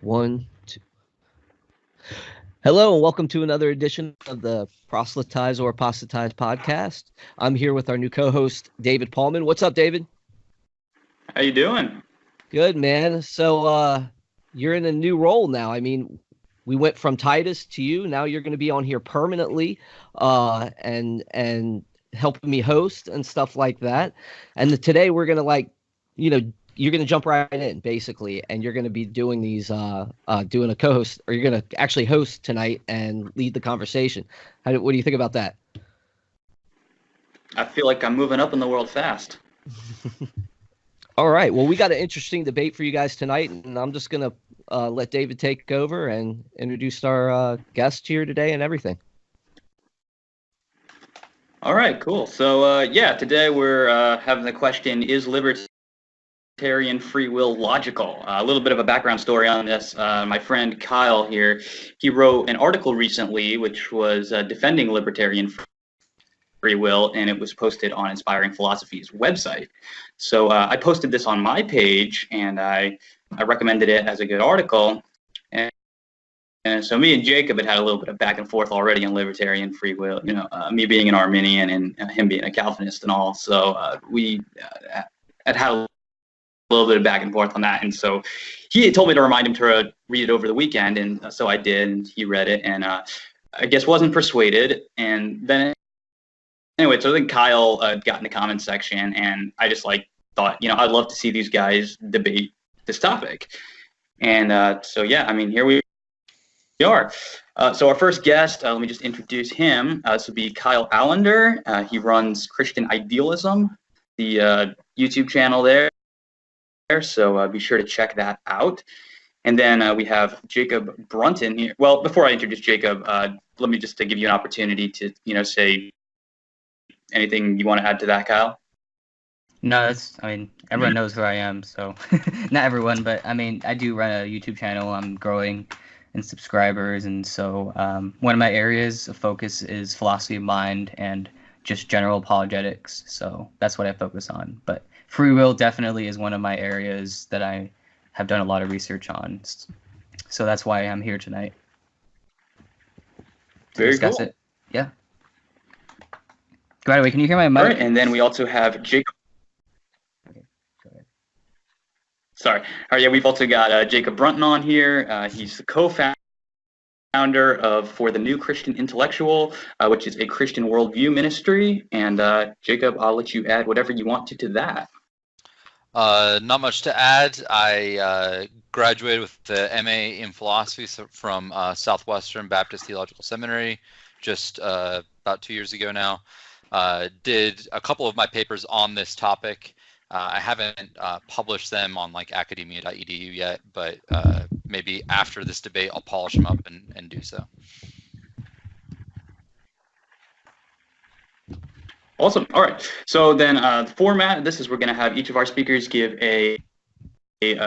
One, two. Hello and welcome to another edition of the Proselytize or Apostatize podcast. I'm here with our new co-host, David Paulman. What's up, David? How you doing? Good, man. So you're in a new role now. I mean, we went from Titus to you. Now you're going to be on here permanently and helping me host and stuff like that. And today we're going to you're going to jump right in, basically, and you're going to be doing these, doing a co-host, or you're going to actually host tonight and lead the conversation. What do you think about that? I feel like I'm moving up in the world fast. All right. Well, we got an interesting debate for you guys tonight, and I'm just going to let David take over and introduce our guest here today and everything. All right, cool. So, today we're having the question, is Libertarian Free Will logical? A little bit of a background story on this. My friend Kyle here, he wrote an article recently which was defending Libertarian Free Will, and it was posted on Inspiring Philosophy's website. So I posted this on my page, and I recommended it as a good article. And so me and Jacob had a little bit of back and forth already on Libertarian Free Will, me being an Arminian and him being a Calvinist and all. So we had a little bit of back and forth on that. And so he told me to remind him to read it over the weekend. And so I did, and he read it, and I guess wasn't persuaded. And then anyway, so then Kyle got in the comment section, and I just thought, I'd love to see these guys debate this topic. And here we are. So our first guest, let me just introduce him. This will be Kyle Alander. He runs Christian Idealism, the YouTube channel there. So be sure to check that out. And then we have Jacob Brunton here. Well, before I introduce Jacob, let me just give you an opportunity to, say anything you want to add to that, Kyle. No, everyone knows who I am, so not everyone, but I do run a YouTube channel. I'm growing in subscribers, and so one of my areas of focus is philosophy of mind and just general apologetics. So that's what I focus on. But free will definitely is one of my areas that I have done a lot of research on. So that's why I'm here tonight. Very discuss cool. It. Yeah. By the way, can you hear my mic? All right, and then we also have Jacob. Okay, go ahead. Sorry. All right, yeah, we've also got Jacob Brunton on here. He's the co-founder of For the New Christian Intellectual, which is a Christian worldview ministry. And Jacob, I'll let you add whatever you want to that. Not much to add. I graduated with the MA in philosophy from Southwestern Baptist Theological Seminary just about 2 years ago now. Did a couple of my papers on this topic. I haven't published them on academia.edu yet, but maybe after this debate I'll polish them up and do so. Awesome. All right. So then the format, this is we're going to have each of our speakers give a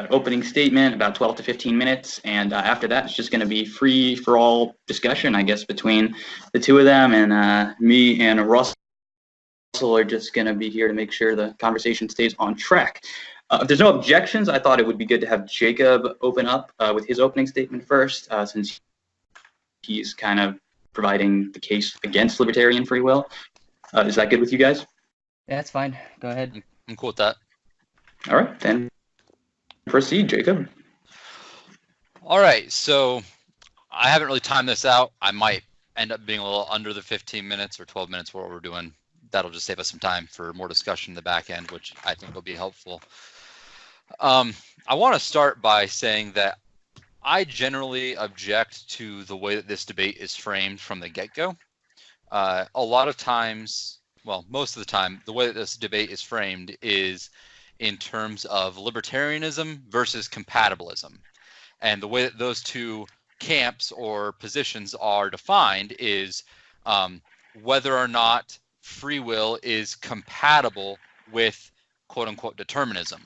opening statement, about 12 to 15 minutes. And after that, it's just going to be free for all discussion, I guess, between the two of them. And me and Russell are just going to be here to make sure the conversation stays on track. If there's no objections, I thought it would be good to have Jacob open up with his opening statement first, since he's kind of providing the case against libertarian free will. Is that good with you guys? Yeah, that's fine. Go ahead. I'm cool with that. All right, then proceed, Jacob. All right, so I haven't really timed this out. I might end up being a little under the 15 minutes or 12 minutes what we're doing. That'll just save us some time for more discussion in the back end, which I think will be helpful. I want to start by saying that I generally object to the way that this debate is framed from the get-go. A lot of times, well, most of the time, the way that this debate is framed is in terms of libertarianism versus compatibilism. And the way that those two camps or positions are defined is whether or not free will is compatible with quote-unquote determinism.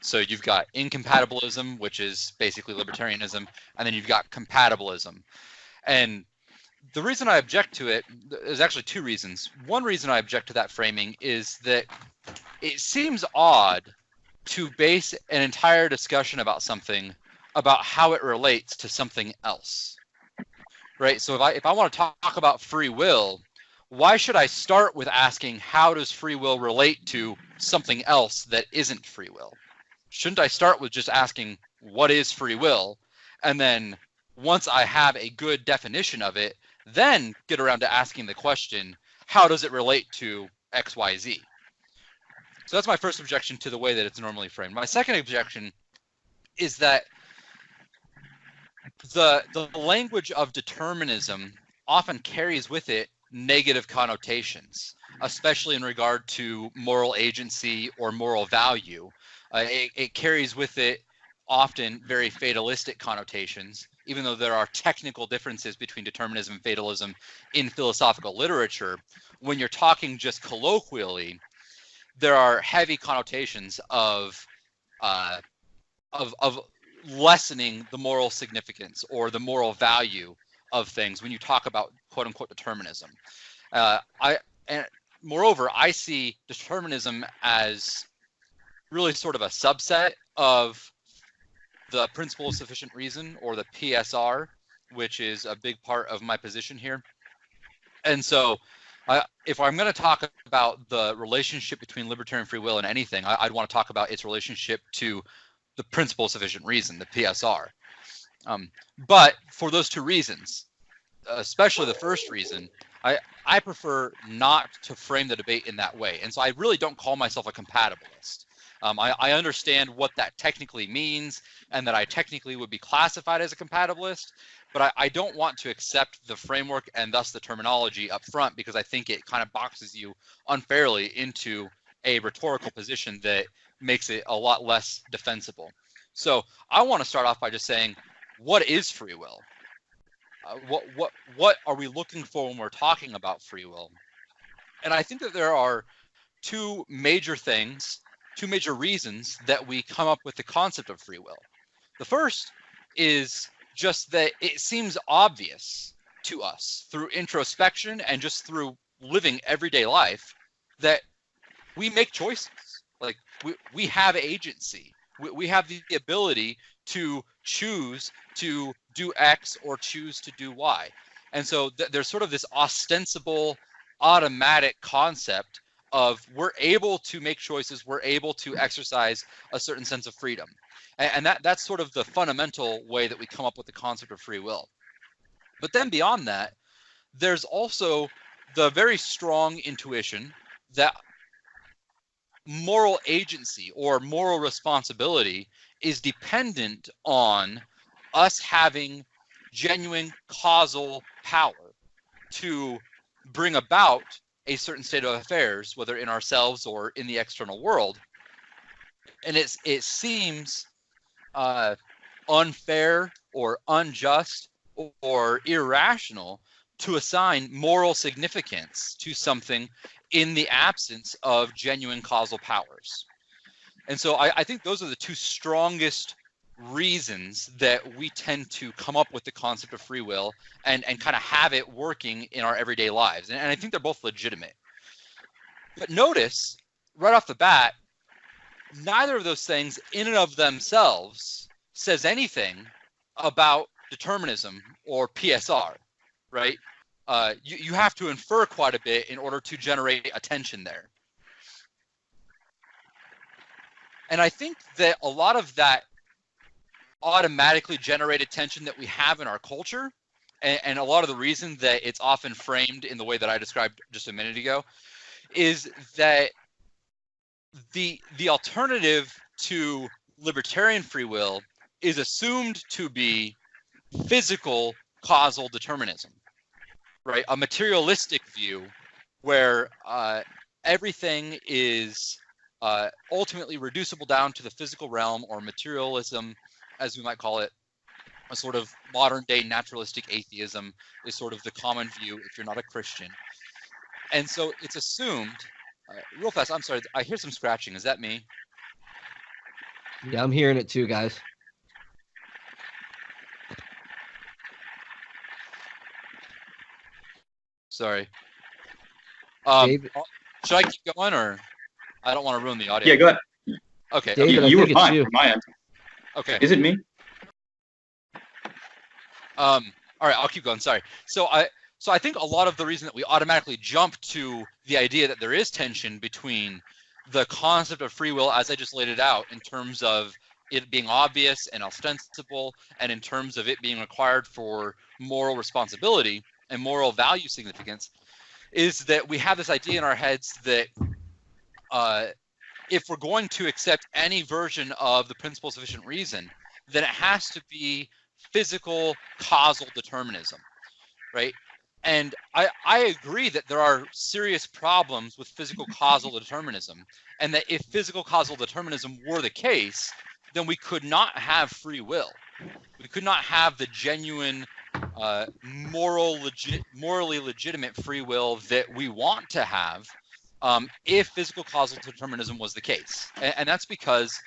So you've got incompatibilism, which is basically libertarianism, and then you've got compatibilism. And the reason I object to it, there's actually two reasons. One reason I object to that framing is that it seems odd to base an entire discussion about something about how it relates to something else, right? So if I want to talk about free will, why should I start with asking how does free will relate to something else that isn't free will? Shouldn't I start with just asking what is free will, and then once I have a good definition of it, then get around to asking the question, how does it relate to X, Y, Z? So that's my first objection to the way that it's normally framed. My second objection is that the language of determinism often carries with it negative connotations, especially in regard to moral agency or moral value. It carries with it often very fatalistic connotations, even though there are technical differences between determinism and fatalism in philosophical literature. When you're talking just colloquially, there are heavy connotations of lessening the moral significance or the moral value of things when you talk about quote unquote determinism. And moreover, I see determinism as really sort of a subset of the principle of sufficient reason, or the PSR, which is a big part of my position here. And so if I'm going to talk about the relationship between libertarian free will and anything, I'd want to talk about its relationship to the principle of sufficient reason, the PSR. But for those two reasons, especially the first reason, I prefer not to frame the debate in that way. And so I really don't call myself a compatibilist. I understand what that technically means, and that I technically would be classified as a compatibilist, but I don't want to accept the framework and thus the terminology up front, because I think it kind of boxes you unfairly into a rhetorical position that makes it a lot less defensible. So I want to start off by just saying, what is free will? What are we looking for when we're talking about free will? And I think that there are two major reasons that we come up with the concept of free will. The first is just that it seems obvious to us through introspection and just through living everyday life that we make choices. Like we have agency. We have the ability to choose to do X or choose to do Y. And so there's sort of this ostensible automatic concept of we're able to make choices, we're able to exercise a certain sense of freedom. And that's sort of the fundamental way that we come up with the concept of free will. But then beyond that, there's also the very strong intuition that moral agency or moral responsibility is dependent on us having genuine causal power to bring about a certain state of affairs, whether in ourselves or in the external world. And it seems unfair or unjust or irrational to assign moral significance to something in the absence of genuine causal powers. And so I think those are the two strongest reasons that we tend to come up with the concept of free will and kind of have it working in our everyday lives. And I think they're both legitimate. But notice, right off the bat, neither of those things in and of themselves says anything about determinism or PSR, right? You have to infer quite a bit in order to generate attention there. And I think that a lot of that automatically generated tension that we have in our culture, and a lot of the reason that it's often framed in the way that I described just a minute ago, is that the alternative to libertarian free will is assumed to be physical causal determinism, right? A materialistic view where everything is ultimately reducible down to the physical realm, or materialism, as we might call it. A sort of modern day naturalistic atheism is sort of the common view if you're not a Christian. And so it's assumed, real fast, I'm sorry, I hear some scratching. Is that me? Yeah, I'm hearing it too, guys. Sorry. David, should I keep going, or I don't want to ruin the audio? Yeah, go ahead. Okay. David, Okay. I You were think it's fine you. from my end. Okay. Is it me? All right, I'll keep going. Sorry. So I think a lot of the reason that we automatically jump to the idea that there is tension between the concept of free will, as I just laid it out, in terms of it being obvious and ostensible, and in terms of it being required for moral responsibility and moral value significance, is that we have this idea in our heads that if we're going to accept any version of the principle of sufficient reason, then it has to be physical causal determinism, right? And I agree that there are serious problems with physical causal determinism, and that if physical causal determinism were the case, then we could not have free will. We could not have the genuine, morally legitimate free will that we want to have if physical causal determinism was the case. And that's because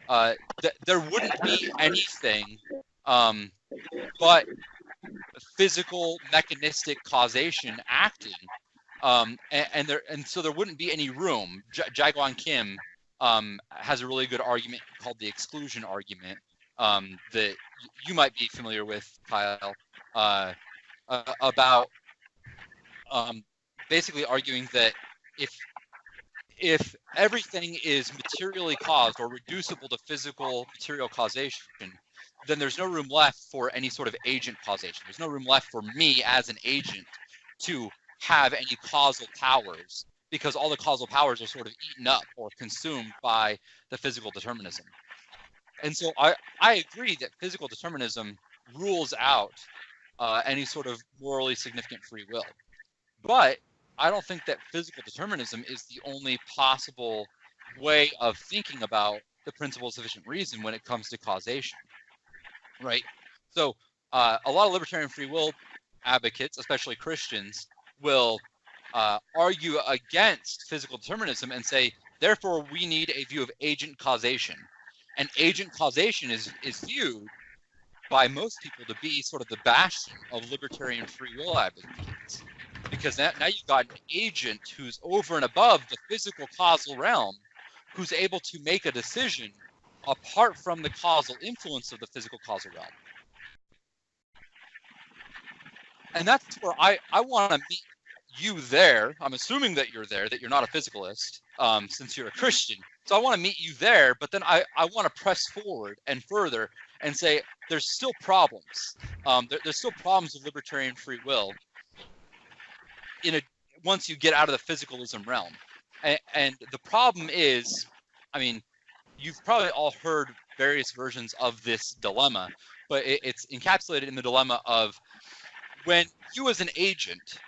there wouldn't be anything but physical mechanistic causation acting, and so there wouldn't be any room. Jaegwon Kim has a really good argument called the exclusion argument that you might be familiar with, Kyle, about basically arguing that if everything is materially caused or reducible to physical material causation, then there's no room left for any sort of agent causation. There's no room left for me as an agent to have any causal powers, because all the causal powers are sort of eaten up or consumed by the physical determinism. And so I agree that physical determinism rules out any sort of morally significant free will. But I don't think that physical determinism is the only possible way of thinking about the principle of sufficient reason when it comes to causation, right? So a lot of libertarian free will advocates, especially Christians, will argue against physical determinism and say, therefore, we need a view of agent causation. And agent causation is viewed by most people to be sort of the bastion of libertarian free will advocates. Because now you've got an agent who's over and above the physical causal realm, who's able to make a decision apart from the causal influence of the physical causal realm. And that's where I want to meet you there. I'm assuming that you're there, that you're not a physicalist, since you're a Christian. So I want to meet you there, but then I want to press forward and further and say there's still problems. There's still problems with libertarian free will once you get out of the physicalism realm. And the problem is, I mean, you've probably all heard various versions of this dilemma, but it's encapsulated in the dilemma of when you as an agent,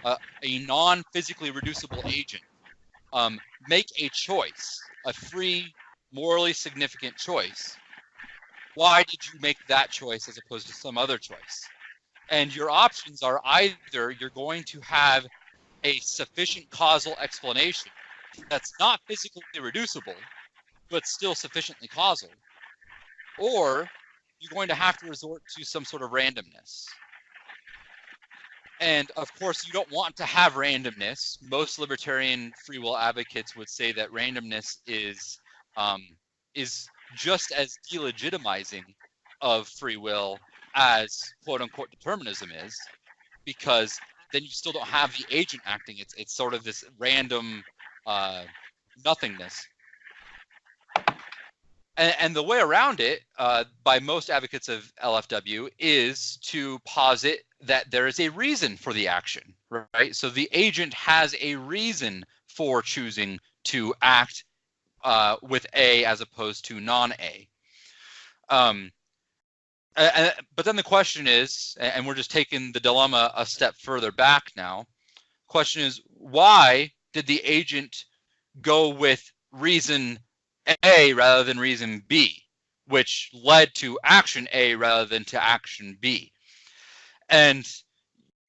a non-physically reducible agent, make a choice, a free, morally significant choice, why did you make that choice as opposed to some other choice? And your options are either you're going to have a sufficient causal explanation that's not physically reducible, but still sufficiently causal, or you're going to have to resort to some sort of randomness. And of course, you don't want to have randomness. Most libertarian free will advocates would say that randomness is just as delegitimizing of free will as quote unquote determinism is, because then you still don't have the agent acting. It's sort of this random nothingness. And the way around it, by most advocates of LFW, is to posit that there is a reason for the action, right? So the agent has a reason for choosing to act with A as opposed to non-A. But then the question is, and we're just taking the dilemma a step further back now, question is, why did the agent go with reason A rather than reason B, which led to action A rather than to action B? And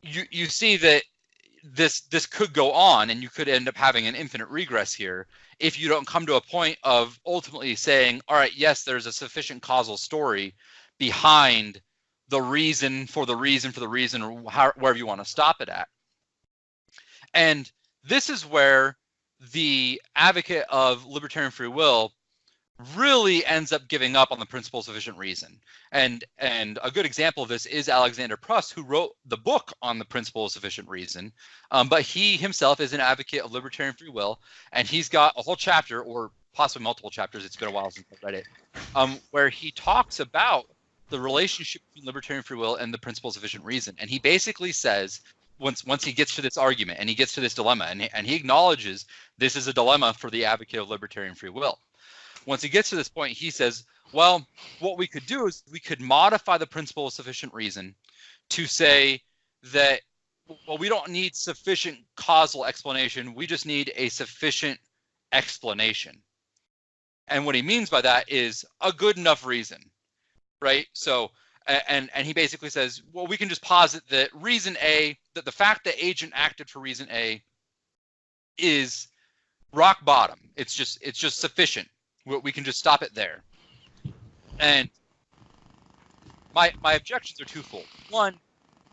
you see that this could go on, and you could end up having an infinite regress here if you don't come to a point of ultimately saying, all right, yes, there's a sufficient causal story behind the reason for the reason for the reason, or wherever you want to stop it at. And this is where the advocate of libertarian free will really ends up giving up on the principle of sufficient reason. And a good example of this is Alexander Pruss, who wrote the book on the principle of sufficient reason. But he himself is an advocate of libertarian free will, and he's got a whole chapter, or possibly multiple chapters, it's been a while since I read it, where he talks about the relationship between libertarian free will and the principle of sufficient reason. And he basically says, once he gets to this argument and he gets to this dilemma, and he acknowledges this is a dilemma for the advocate of libertarian free will. Once he gets to this point, he says, well, what we could do is we could modify the principle of sufficient reason to say that, well, we don't need sufficient causal explanation. We just need a sufficient explanation. And what he means by that is a good enough reason, right? So, and he basically says, well, we can just posit that reason A, that the fact that agent acted for reason A is rock bottom. It's just sufficient. We can just stop it there. And my objections are twofold. One,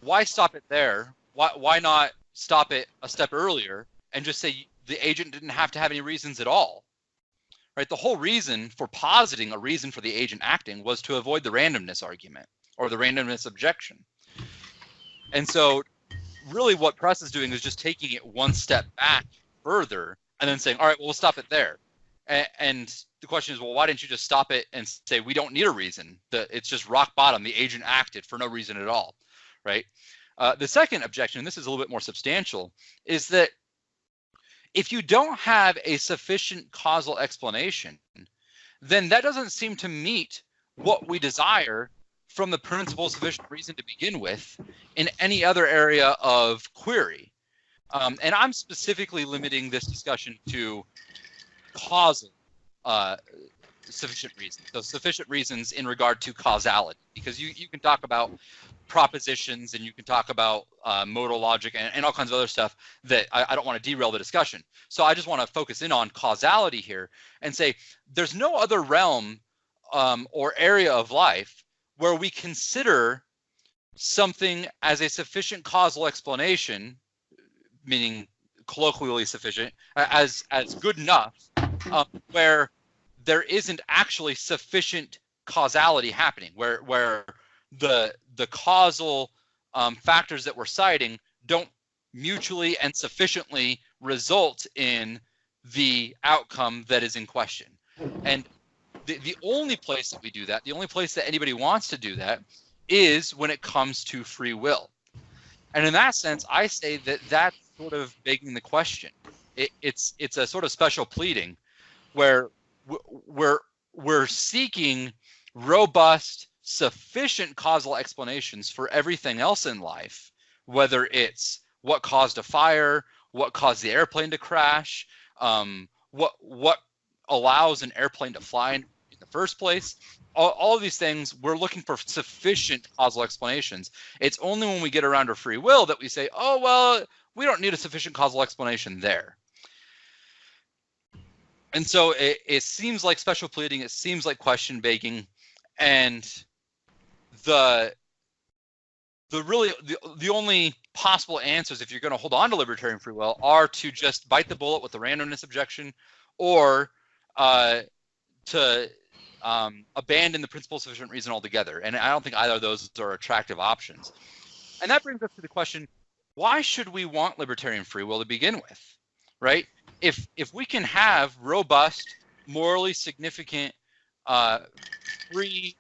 why stop it there? Why not stop it a step earlier and just say the agent didn't have to have any reasons at all? Right? The whole reason for positing a reason for the agent acting was to avoid the randomness argument or the randomness objection. And so really what Press is doing is just taking it one step back further and then saying, all right, well, we'll stop it there. And the question is, well, why didn't you just stop it and say we don't need a reason? It's just rock bottom. The agent acted for no reason at all, right? The second objection, and this is a little bit more substantial, is that if you don't have a sufficient causal explanation, then that doesn't seem to meet what we desire from the principle of sufficient reason to begin with in any other area of query. And I'm specifically limiting this discussion to causal sufficient reasons. So sufficient reasons in regard to causality, because you can talk about propositions and you can talk about modal logic and all kinds of other stuff that I don't want to derail the discussion. So I just want to focus in on causality here and say there's no other realm or area of life where we consider something as a sufficient causal explanation, meaning colloquially sufficient, as good enough, where there isn't actually sufficient causality happening, where the causal factors that we're citing don't mutually and sufficiently result in the outcome that is in question. And the only place that we do that, the only place that anybody wants to do that, is when it comes to free will. And in that sense, I say that that's sort of begging the question. It's a sort of special pleading where we're seeking robust, sufficient causal explanations for everything else in life, whether it's what caused a fire, what caused the airplane to crash, what allows an airplane to fly in the first place. All of these things, we're looking for sufficient causal explanations. It's only when we get around to free will that we say, oh, well, we don't need a sufficient causal explanation there. And so it seems like special pleading, it seems like question begging, and the only possible answers, if you're going to hold on to libertarian free will, are to just bite the bullet with the randomness objection, or to abandon the principle of sufficient reason altogether. And I don't think either of those are attractive options. And that brings us to the question, why should we want libertarian free will to begin with, right? If we can have robust, morally significant, free,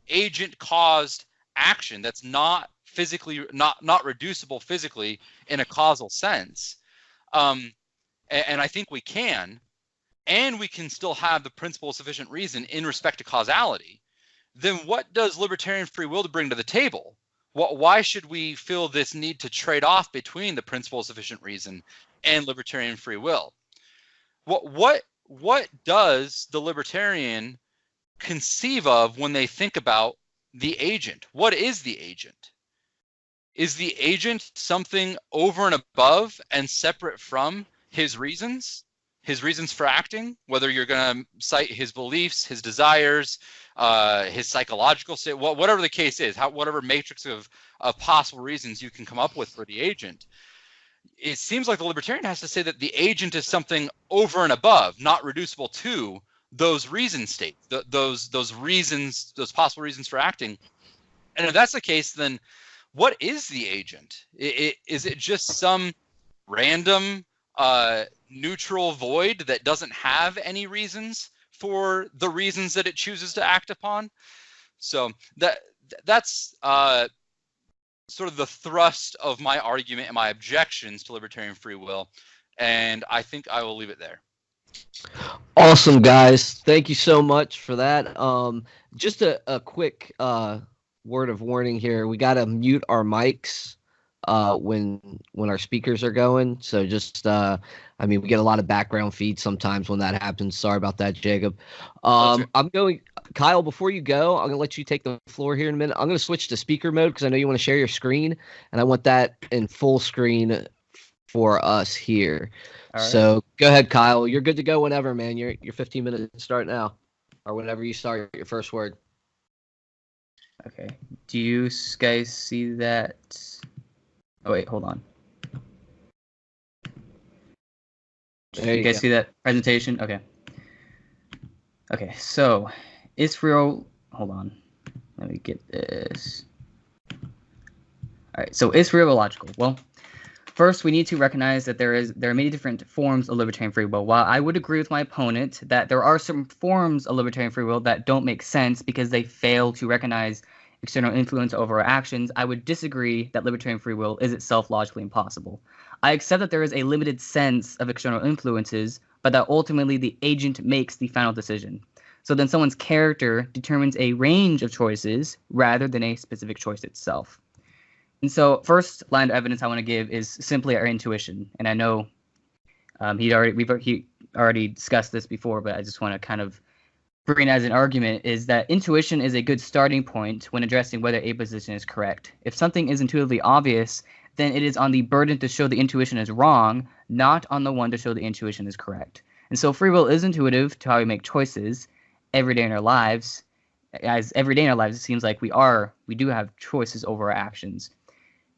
agent-caused action that's not physically, not reducible physically in a causal sense, and I think we can, and we can still have the principle of sufficient reason in respect to causality, then what does libertarian free will to bring to the table? Why should we feel this need to trade off between the principle of sufficient reason and libertarian free will? What does the libertarian conceive of when they think about the agent? What is the agent? Is the agent something over and above and separate from his reasons for acting? Whether you're going to cite his beliefs, his desires, his psychological state, whatever the case is, whatever matrix of possible reasons you can come up with for the agent, it seems like the libertarian has to say that the agent is something over and above, not reducible to those reason states, those reasons, those possible reasons for acting. And if that's the case, then what is the agent? Is it just some random neutral void that doesn't have any reasons for the reasons that it chooses to act upon? So that's sort of the thrust of my argument and my objections to libertarian free will. And I think I will leave it there. Awesome, guys. Thank you so much for that. Just a quick word of warning here. We got to mute our mics when our speakers are going. So just, I mean, we get a lot of background feed sometimes when that happens. Sorry about that, Jacob. Kyle, before you go, I'm going to let you take the floor here in a minute. I'm going to switch to speaker mode because I know you want to share your screen, and I want that in full screen for us here. All right. So go ahead, Kyle. You're good to go whenever, man. Your 15 minutes start now, or whenever you start your first word. Okay. Do you guys see that? Oh, wait, hold on. You guys see that presentation? Okay. Okay, so is free will... Hold on. Let me get this. All right, so is free will logical? Well, first, we need to recognize that there are many different forms of libertarian free will. While I would agree with my opponent that there are some forms of libertarian free will that don't make sense because they fail to recognize external influence over our actions, I would disagree that libertarian free will is itself logically impossible. I accept that there is a limited sense of external influences, but that ultimately the agent makes the final decision. So then someone's character determines a range of choices rather than a specific choice itself. And so first line of evidence I want to give is simply our intuition. And I know he already discussed this before, but I just want to kind of bring as an argument is that intuition is a good starting point when addressing whether a position is correct. If something is intuitively obvious, then it is on the burden to show the intuition is wrong, not on the one to show the intuition is correct. And so free will is intuitive to how we make choices every day in our lives. As every day in our lives, it seems like we do have choices over our actions.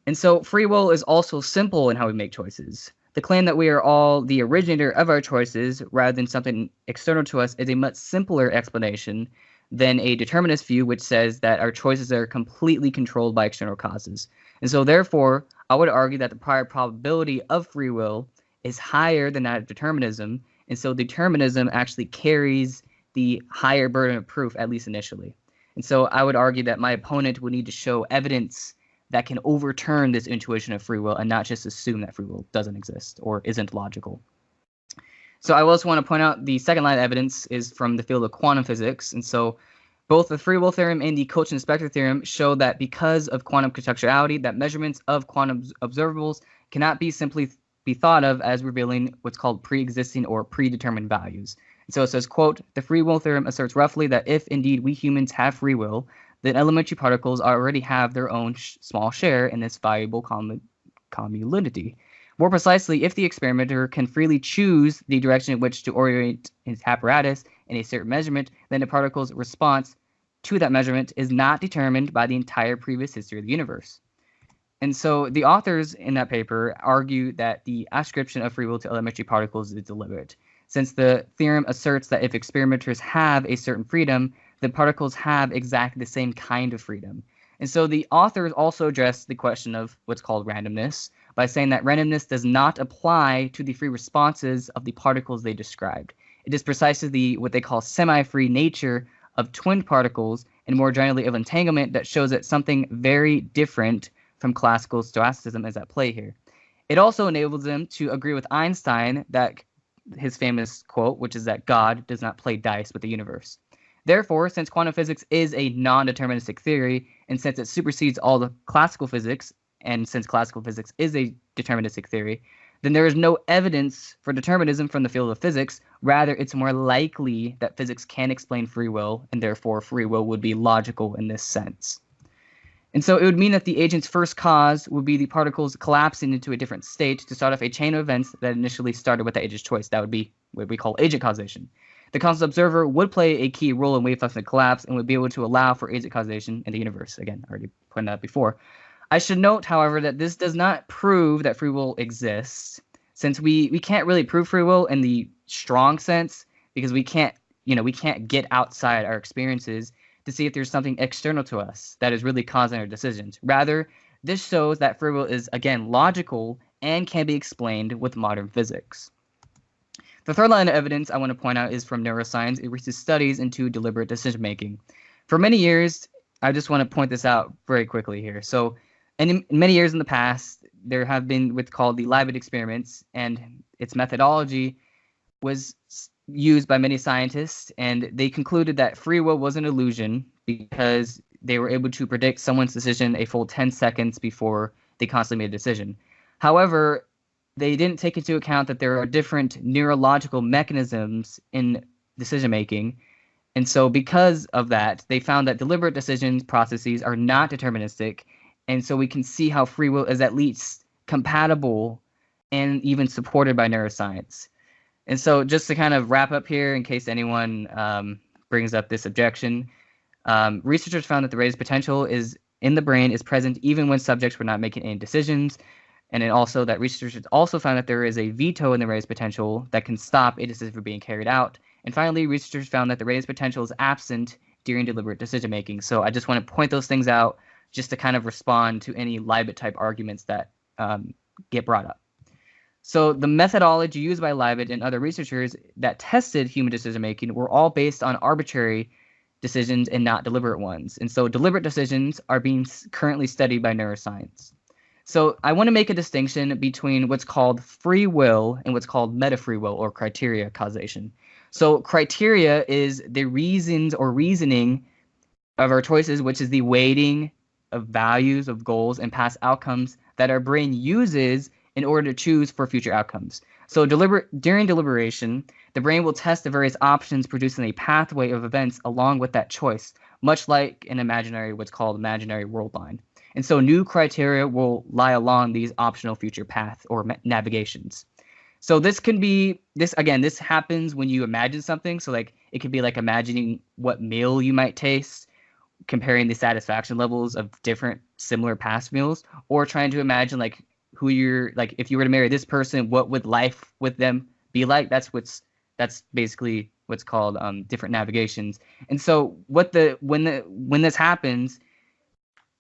And so free will is also simple in how we make choices. The claim that we are all the originator of our choices rather than something external to us is a much simpler explanation than a determinist view, which says that our choices are completely controlled by external causes. And so therefore, I would argue that the prior probability of free will is higher than that of determinism, and so determinism actually carries the higher burden of proof, at least initially. And so I would argue that my opponent would need to show evidence that can overturn this intuition of free will and not just assume that free will doesn't exist or isn't logical. So I also want to point out the second line of evidence is from the field of quantum physics. And so both the free will theorem and the Cauchy-Spector theorem show that because of quantum contextuality, that measurements of quantum observables cannot be simply be thought of as revealing what's called pre-existing or predetermined values. And so it says, quote, the free will theorem asserts roughly that if indeed we humans have free will, then elementary particles already have their own small share in this valuable cumulativity. More precisely, if the experimenter can freely choose the direction in which to orient his apparatus in a certain measurement, then the particle's response to that measurement is not determined by the entire previous history of the universe. And so the authors in that paper argue that the ascription of free will to elementary particles is deliberate, since the theorem asserts that if experimenters have a certain freedom, the particles have exactly the same kind of freedom. And so the authors also address the question of what's called randomness by saying that randomness does not apply to the free responses of the particles they described. It is precisely what they call semi-free nature of twin particles and more generally of entanglement that shows that something very different from classical stoicism is at play here. It also enables them to agree with Einstein that his famous quote, which is that God does not play dice with the universe. Therefore, since quantum physics is a non-deterministic theory, and since it supersedes all the classical physics, and since classical physics is a deterministic theory, then there is no evidence for determinism from the field of physics. Rather, it's more likely that physics can explain free will, and therefore free will would be logical in this sense. And so it would mean that the agent's first cause would be the particles collapsing into a different state to start off a chain of events that initially started with the agent's choice. That would be what we call agent causation. The constant observer would play a key role in wave function collapse and would be able to allow for agent causation in the universe. Again, I already pointed out before. I should note, however, that this does not prove that free will exists, since we can't really prove free will in the strong sense because we can't we can't get outside our experiences to see if there's something external to us that is really causing our decisions. Rather, this shows that free will is, again, logical and can be explained with modern physics. The third line of evidence I want to point out is from neuroscience. It reaches studies into deliberate decision making. For many years, I just want to point this out very quickly here. So, in many years in the past, there have been what's called the Libet experiments, and its methodology was used by many scientists, and they concluded that free will was an illusion because they were able to predict someone's decision a full 10 seconds before they constantly made a decision. However, they didn't take into account that there are different neurological mechanisms in decision making. And so because of that, they found that deliberate decision processes are not deterministic. And so we can see how free will is at least compatible and even supported by neuroscience. And so just to kind of wrap up here, in case anyone brings up this objection, researchers found that the raised potential in the brain is present even when subjects were not making any decisions. And then also that researchers also found that there is a veto in the raised potential that can stop a decision from being carried out. And finally, researchers found that the raised potential is absent during deliberate decision making. So I just want to point those things out just to kind of respond to any Libet type arguments that get brought up. So the methodology used by Libet and other researchers that tested human decision making were all based on arbitrary decisions and not deliberate ones. And so deliberate decisions are being currently studied by neuroscience. So I want to make a distinction between what's called free will and what's called meta-free will, or criteria causation. So criteria is the reasons or reasoning of our choices, which is the weighting of values, of goals, and past outcomes that our brain uses in order to choose for future outcomes. So during deliberation, the brain will test the various options, producing a pathway of events along with that choice, much like an what's called imaginary world line. And so new criteria will lie along these optional future paths or navigations. So this happens when you imagine something. So like it could be like imagining what meal you might taste, comparing the satisfaction levels of different similar past meals, or trying to imagine like who you're like, if you were to marry this person, what would life with them be like? That's basically what's called different navigations. And so when this happens,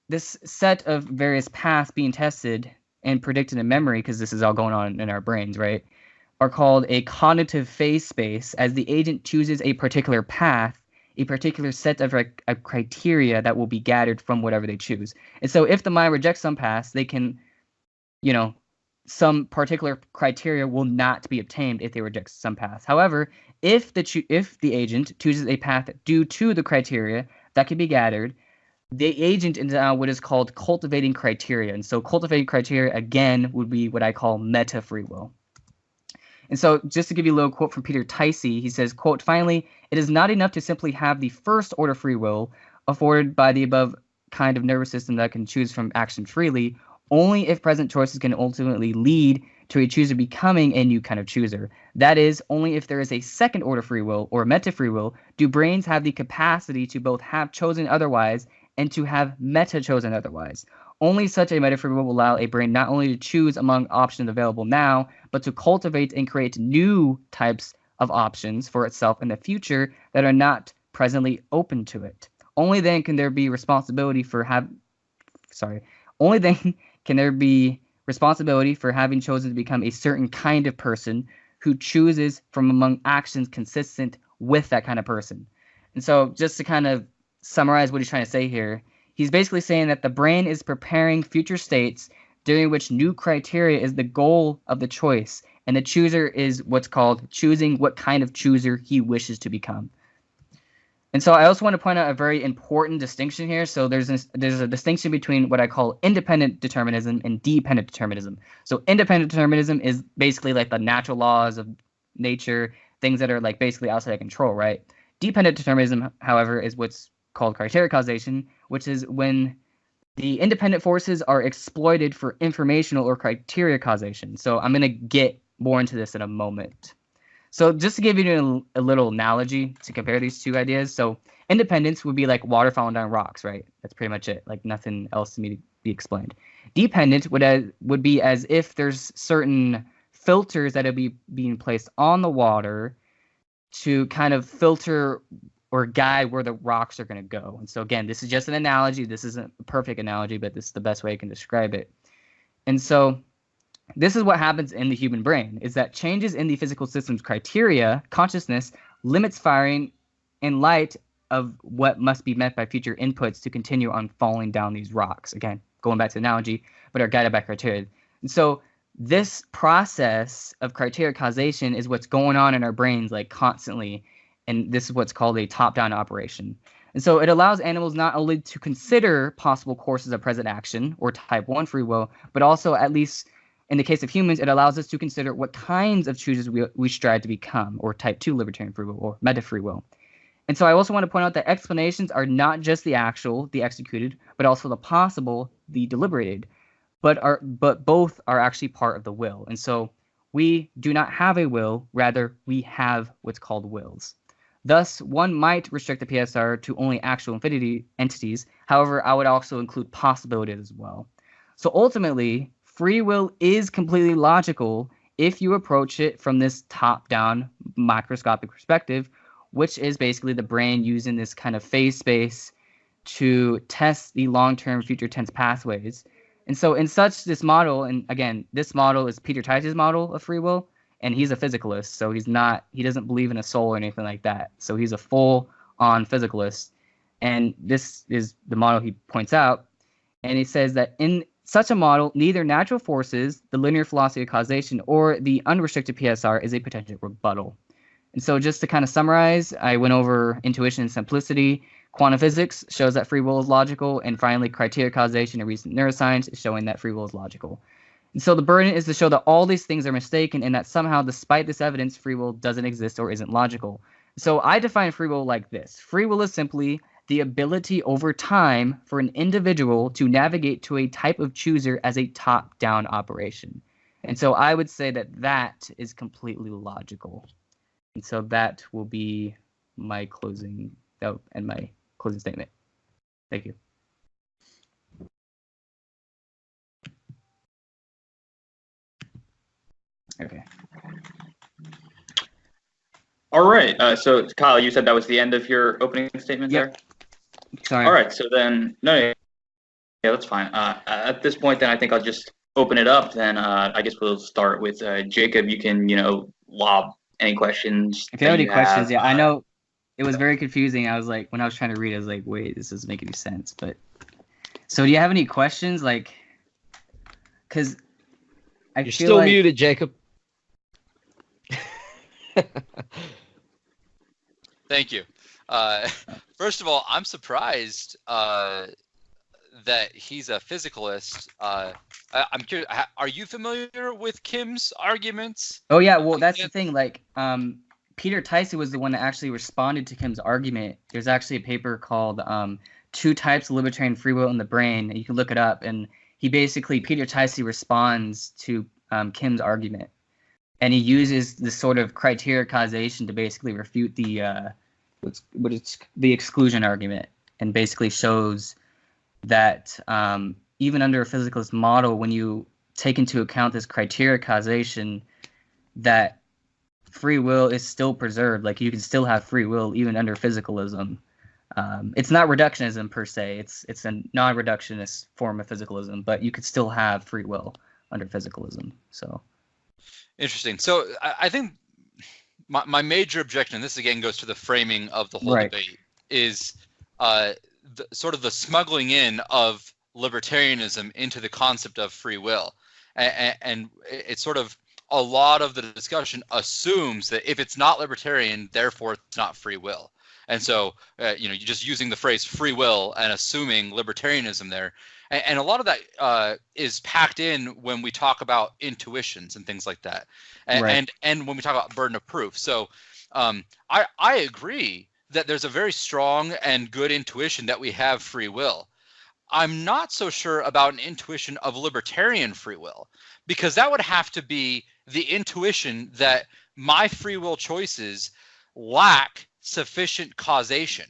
this set of various paths being tested and predicted in memory, because this is all going on in our brains, right, are called a cognitive phase space, as the agent chooses a particular path, a particular set of criteria that will be gathered from whatever they choose. And so if the mind rejects some paths, they can, some particular criteria will not be obtained if they reject some paths. However, if the agent chooses a path due to the criteria that can be gathered, the agent is now what is called cultivating criteria. And so cultivating criteria, again, would be what I call meta-free will. And so just to give you a little quote from Peter Ticey, he says, quote, "Finally, it is not enough to simply have the first order free will afforded by the above kind of nervous system that can choose from action freely, only if present choices can ultimately lead to a chooser becoming a new kind of chooser. That is, only if there is a second order free will or meta-free will do brains have the capacity to both have chosen otherwise and to have meta-chosen otherwise. Only such a meta-free will will allow a brain not only to choose among options available now, but to cultivate and create new types of options for itself in the future that are not presently open to it. Only then can there be responsibility for having chosen to become a certain kind of person who chooses from among actions consistent with that kind of person." And so just to kind of summarize what he's trying to say here, he's basically saying that the brain is preparing future states during which new criteria is the goal of the choice, and the chooser is what's called choosing what kind of chooser he wishes to become. And so I also want to point out a very important distinction here. So there's a distinction between what I call independent determinism and dependent determinism. So independent determinism is basically like the natural laws of nature, things that are like basically outside of control, right? Dependent determinism, however, is what's called criteria causation, which is when the independent forces are exploited for informational or criteria causation. So I'm going to get more into this in a moment. So just to give you a little analogy to compare these two ideas. So independence would be like water falling down rocks, right? That's pretty much it. Like nothing else to me to be explained. Dependent would be as if there's certain filters that are being placed on the water to kind of filter or guide where the rocks are going to go. And so again, this is just an analogy. This isn't a perfect analogy, but this is the best way I can describe it. And so this is what happens in the human brain, is that changes in the physical system's criteria, consciousness, limits firing in light of what must be met by future inputs to continue on falling down these rocks. Again, going back to the analogy, but are guided by criteria. And so this process of criteria causation is what's going on in our brains like constantly. And this is what's called a top-down operation. And so it allows animals not only to consider possible courses of present action or type 1 free will, but also, at least in the case of humans, it allows us to consider what kinds of choosers we strive to become, or type 2 libertarian free will, or meta free will. And so I also want to point out that explanations are not just the actual, the executed, but also the possible, the deliberated, but both are actually part of the will. And so we do not have a will, rather we have what's called wills. Thus, one might restrict the PSR to only actual infinity entities. However, I would also include possibilities as well. So ultimately, free will is completely logical if you approach it from this top-down microscopic perspective, which is basically the brain using this kind of phase space to test the long-term future tense pathways. And so in such this model, and again, this model is Peter Tice's model of free will, and he's a physicalist, so he doesn't believe in a soul or anything like that. So he's a full-on physicalist. And this is the model he points out. And he says that in such a model, neither natural forces, the linear philosophy of causation, or the unrestricted PSR is a potential rebuttal. And so just to kind of summarize, I went over intuition and simplicity. Quantum physics shows that free will is logical. And finally, criteria causation and recent neuroscience is showing that free will is logical. And so the burden is to show that all these things are mistaken and that somehow, despite this evidence, free will doesn't exist or isn't logical. So I define free will like this. Free will is simply the ability over time for an individual to navigate to a type of chooser as a top-down operation. And so I would say that that is completely logical. And so that will be my closing statement. Thank you. Okay. All right. So Kyle, you said that was the end of your opening statement there? Sorry. All right. So then, yeah, that's fine. At this point, then I think I'll just open it up. Then I guess we'll start with Jacob. You can, lob any questions. If you have any questions, I know it was very confusing. I was like, when I was trying to read, I was like, wait, this doesn't make any sense. But so, do you have any questions? Like, because you're still muted, Jacob. Thank you. First of all, I'm surprised that he's a physicalist. I'm curious, are you familiar with Kim's arguments? Oh yeah, well that's the thing. Like, Peter Tice was the one that actually responded to Kim's argument. There's actually a paper called "Two Types of Libertarian Free Will in the Brain." You can look it up, and Peter Tice responds to Kim's argument. And he uses this sort of criteria causation to basically refute the the exclusion argument, and basically shows that even under a physicalist model, when you take into account this criteria causation, that free will is still preserved. Like, you can still have free will even under physicalism. It's not reductionism per se. It's a non-reductionist form of physicalism, but you could still have free will under physicalism. So. Interesting. So I think my major objection, and this again goes to the framing of the whole debate, is sort of the smuggling in of libertarianism into the concept of free will. And it's sort of a lot of the discussion assumes that if it's not libertarian, therefore it's not free will. And so, you're just using the phrase free will and assuming libertarianism there. And a lot of that is packed in when we talk about intuitions and things like that. And when we talk about burden of proof. So I agree that there's a very strong and good intuition that we have free will. I'm not so sure about an intuition of libertarian free will, because that would have to be the intuition that my free will choices lack sufficient causation.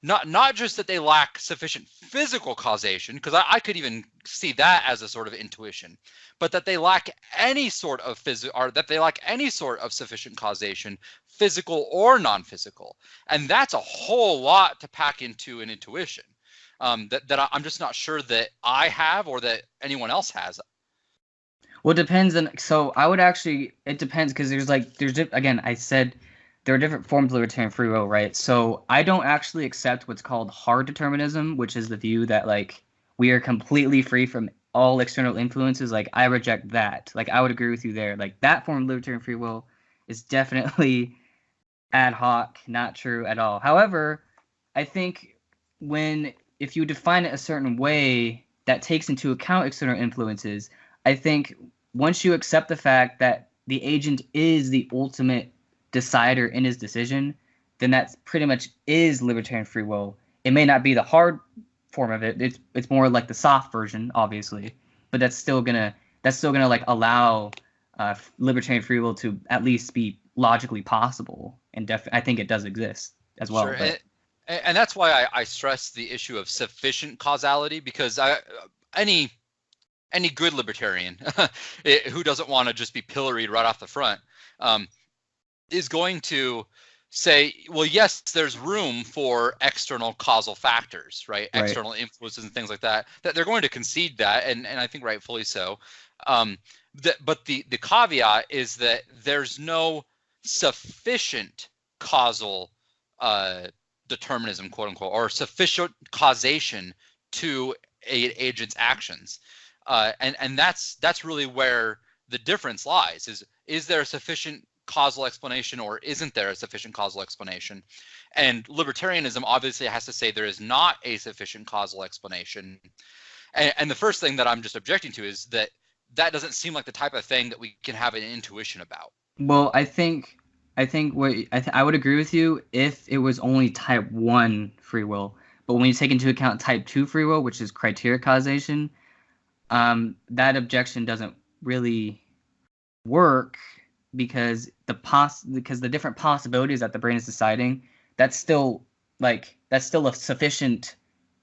not just that they lack sufficient physical causation, because I could even see that as a sort of intuition, but that they lack any sort of sufficient causation, physical or non-physical, and that's a whole lot to pack into an intuition that I'm just not sure that I have or that anyone else has. Well, it depends on. So I would actually. It depends because again. I said there are different forms of libertarian free will, right? So I don't actually accept what's called hard determinism, which is the view that like we are completely free from all external influences. Like I reject that. Like I would agree with you there. Like that form of libertarian free will is definitely ad hoc, not true at all. However, I think if you define it a certain way that takes into account external influences, I think once you accept the fact that the agent is the ultimate decider in his decision, then that pretty much is libertarian free will. It may not be the hard form of it. It's more like the soft version, obviously, but that's still gonna like allow libertarian free will to at least be logically possible, and I think it does exist as well. Sure. And that's why I stress the issue of sufficient causality, because any good libertarian who doesn't want to just be pilloried right off the front is going to say, well, yes, there's room for external causal factors, right? External influences and things like that they're going to concede that, and I think rightfully so. But the caveat is that there's no sufficient causal determinism, quote unquote, or sufficient causation to an agent's actions. And that's really where the difference lies. Is there a sufficient causal explanation, or isn't there a sufficient causal explanation? And libertarianism obviously has to say there is not a sufficient causal explanation. And the first thing that I'm just objecting to is that doesn't seem like the type of thing that we can have an intuition about. Well, I think I would agree with you if it was only type 1 free will. But when you take into account type 2 free will, which is criteria causation, that objection doesn't really work because the different possibilities that the brain is deciding, that's still a sufficient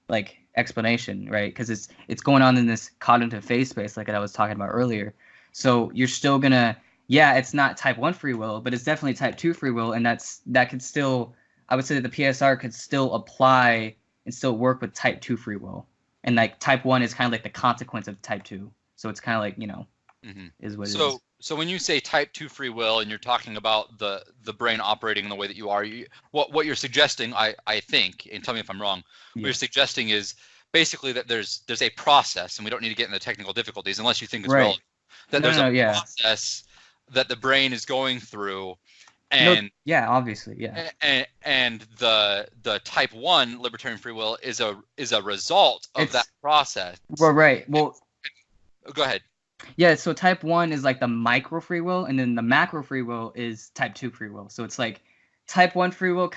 like explanation, right? Because it's going on in this cognitive phase space like I was talking about earlier. So you're still gonna, it's not type 1 free will, but it's definitely type 2 free will, and that could still, I would say that the PSR could still apply and still work with type 2 free will. And like type 1 is kind of like the consequence of type 2. So it's kind of like, is what it is. So when you say type 2 free will and you're talking about the brain operating in the way that you are, what you're suggesting, I think, and tell me if I'm wrong, what you're suggesting is basically that there's a process, and we don't need to get into the technical difficulties unless you think it's relevant, that there's a process that the brain is going through. And obviously. And the type 1 libertarian free will is a result of that process. Well, right. Well, go ahead. Yeah, so type 1 is like the micro free will, and then the macro free will is type 2 free will. So it's like type 1 free will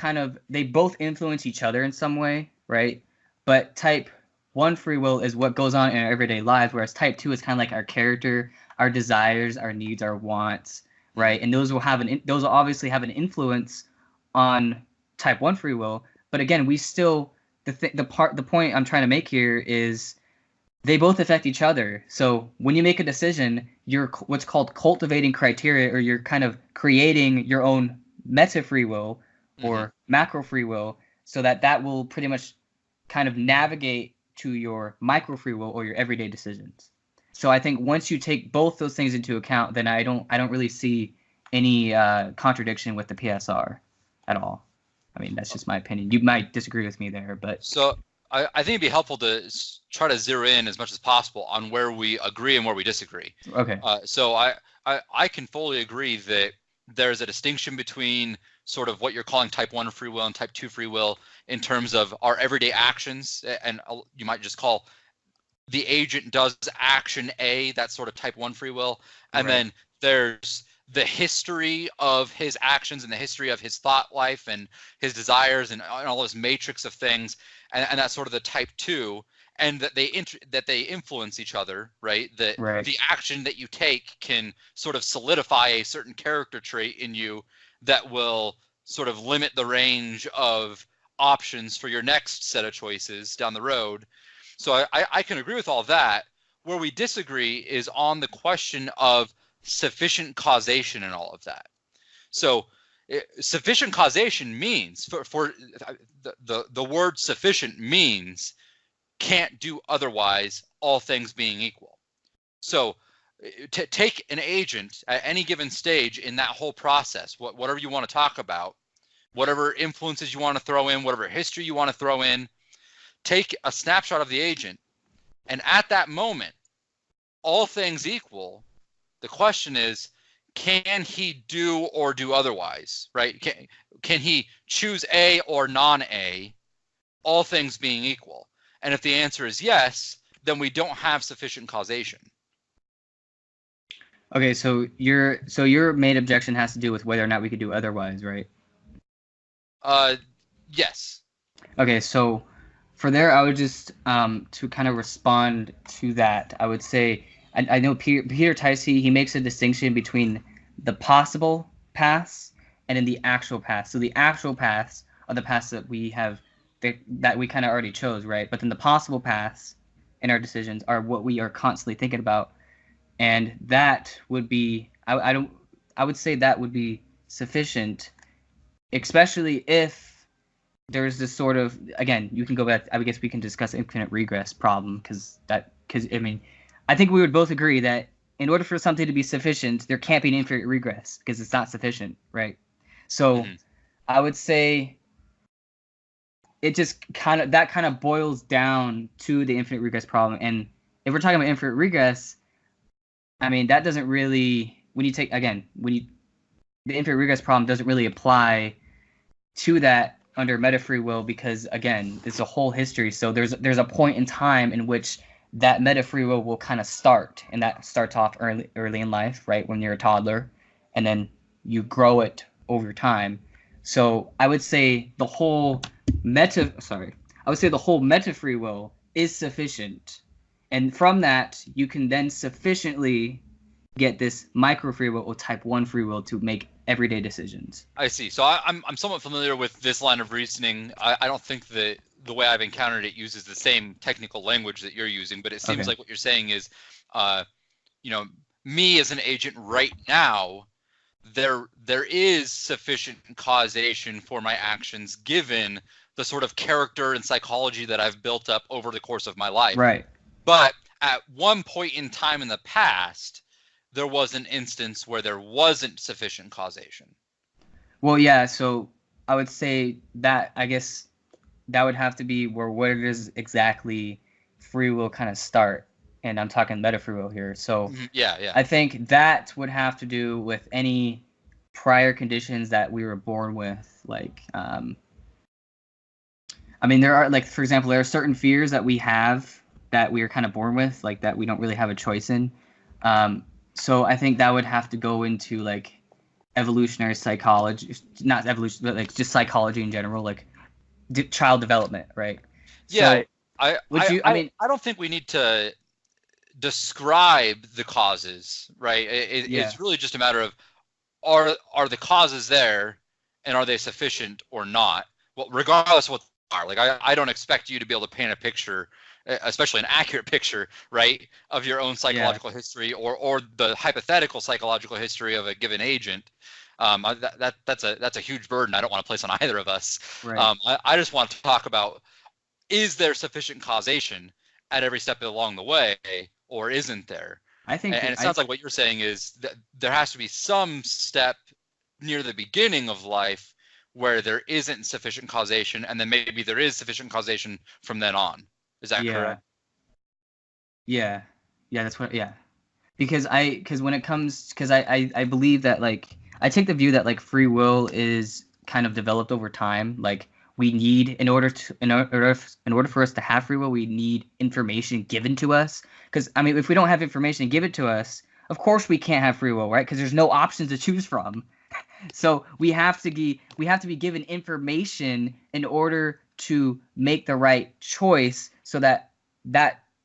they both influence each other in some way, right? But type 1 free will is what goes on in our everyday lives, whereas type 2 is kind of like our character, our desires, our needs, our wants, right? And those will obviously have an influence on type 1 free will. But again, we still the point I'm trying to make here is they both affect each other. So when you make a decision, you're what's called cultivating criteria, or you're kind of creating your own meta free will or macro free will, so that will pretty much kind of navigate to your micro free will or your everyday decisions. So I think once you take both those things into account, then I don't really see any contradiction with the PSR at all. I mean, that's just my opinion. You might disagree with me there, but so I think it'd be helpful to try to zero in as much as possible on where we agree and where we disagree. Okay. So I can fully agree that there's a distinction between sort of what you're calling type 1 free will and type 2 free will in terms of our everyday actions, and you might just call the agent does action A, that's sort of type 1 free will, and then there's the history of his actions and the history of his thought life and his desires and all this matrix of things, and that's sort of the type 2, and that they influence each other, right? The action that you take can sort of solidify a certain character trait in you that will sort of limit the range of options for your next set of choices down the road. So I can agree with all that. Where we disagree is on the question of sufficient causation and all of that. So sufficient causation means for the word sufficient means can't do otherwise, all things being equal. So to take an agent at any given stage in that whole process, whatever you want to talk about, whatever influences you want to throw in, whatever history you want to throw in, take a snapshot of the agent, and at that moment, all things equal, the question is, can he do or do otherwise, right? Can he choose A or non-A, all things being equal? And if the answer is yes, then we don't have sufficient causation. Okay, so your main objection has to do with whether or not we could do otherwise, right? Yes. Okay, so for there, I would just to kind of respond to that, I would say I know Peter Tice, he makes a distinction between the possible paths and in the actual paths. So the actual paths are the paths that we have that we kind of already chose, right? But then the possible paths in our decisions are what we are constantly thinking about, and that would be I would say that would be sufficient, especially if there's this sort of, again, you can go back, I guess we can discuss infinite regress problem because I mean, I think we would both agree that in order for something to be sufficient, there can't be an infinite regress because it's not sufficient, right? So I would say it just kind of boils down to the infinite regress problem. And if we're talking about infinite regress, I mean, that doesn't really, the infinite regress problem doesn't really apply to that under meta free will because, again, it's a whole history. So there's a point in time in which that meta free will kind of start, and that starts off early in life, right, when you're a toddler, and then you grow it over time. So I would say the whole meta free will is sufficient, and from that you can then sufficiently get this micro free will or type 1 free will to make everyday decisions. I see. So I'm somewhat familiar with this line of reasoning. I don't think that the way I've encountered it uses the same technical language that you're using, but it seems like what you're saying is, me as an agent right now, there is sufficient causation for my actions given the sort of character and psychology that I've built up over the course of my life. Right. But at one point in time in the past, there was an instance where there wasn't sufficient causation. Well, yeah, so I would say that, I guess that would have to be where does exactly free will kind of start, and I'm talking meta free will here. So yeah, I think that would have to do with any prior conditions that we were born with, like I mean, there are, like, for example, there are certain fears that we have that we are kind of born with, like, that we don't really have a choice in. So I think that would have to go into, like, evolutionary psychology, not evolution, but, like, just psychology in general, like child development, right? Yeah, so, I don't think we need to describe the causes, right? It's really just a matter of are the causes there, and are they sufficient or not? Well, regardless of what they are, like I don't expect you to be able to paint a picture, especially an accurate picture, right, of your own psychological history or the hypothetical psychological history of a given agent. That's a huge burden I don't want to place on either of us. Right. I just want to talk about, is there sufficient causation at every step along the way, or isn't there? I think, and it sounds like what you're saying is that there has to be some step near the beginning of life where there isn't sufficient causation, and then maybe there is sufficient causation from then on. Is that correct? Yeah, that's what. Yeah, because I believe that, like, I take the view that, like, free will is kind of developed over time. Like, we need, in order for us to have free will, we need information given to us. Because, I mean, if we don't have information given to us, of course we can't have free will, right? Because there's no options to choose from. So we have to be given information in order to make the right choice, so that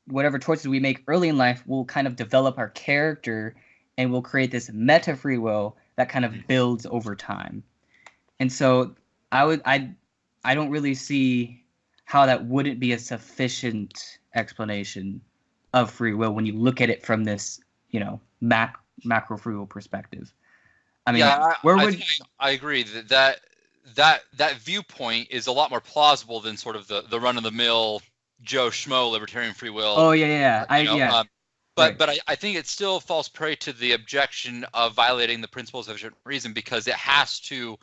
whatever choices we make early in life will kind of develop our character, and will create this meta free will that kind of builds over time. And so I don't really see how that wouldn't be a sufficient explanation of free will when you look at it from this, macro free will perspective. I mean, I agree that viewpoint is a lot more plausible than sort of the run of the mill Joe Schmo libertarian free will. Oh yeah. But I think it still falls prey to the objection of violating the principles of sufficient reason, because it has to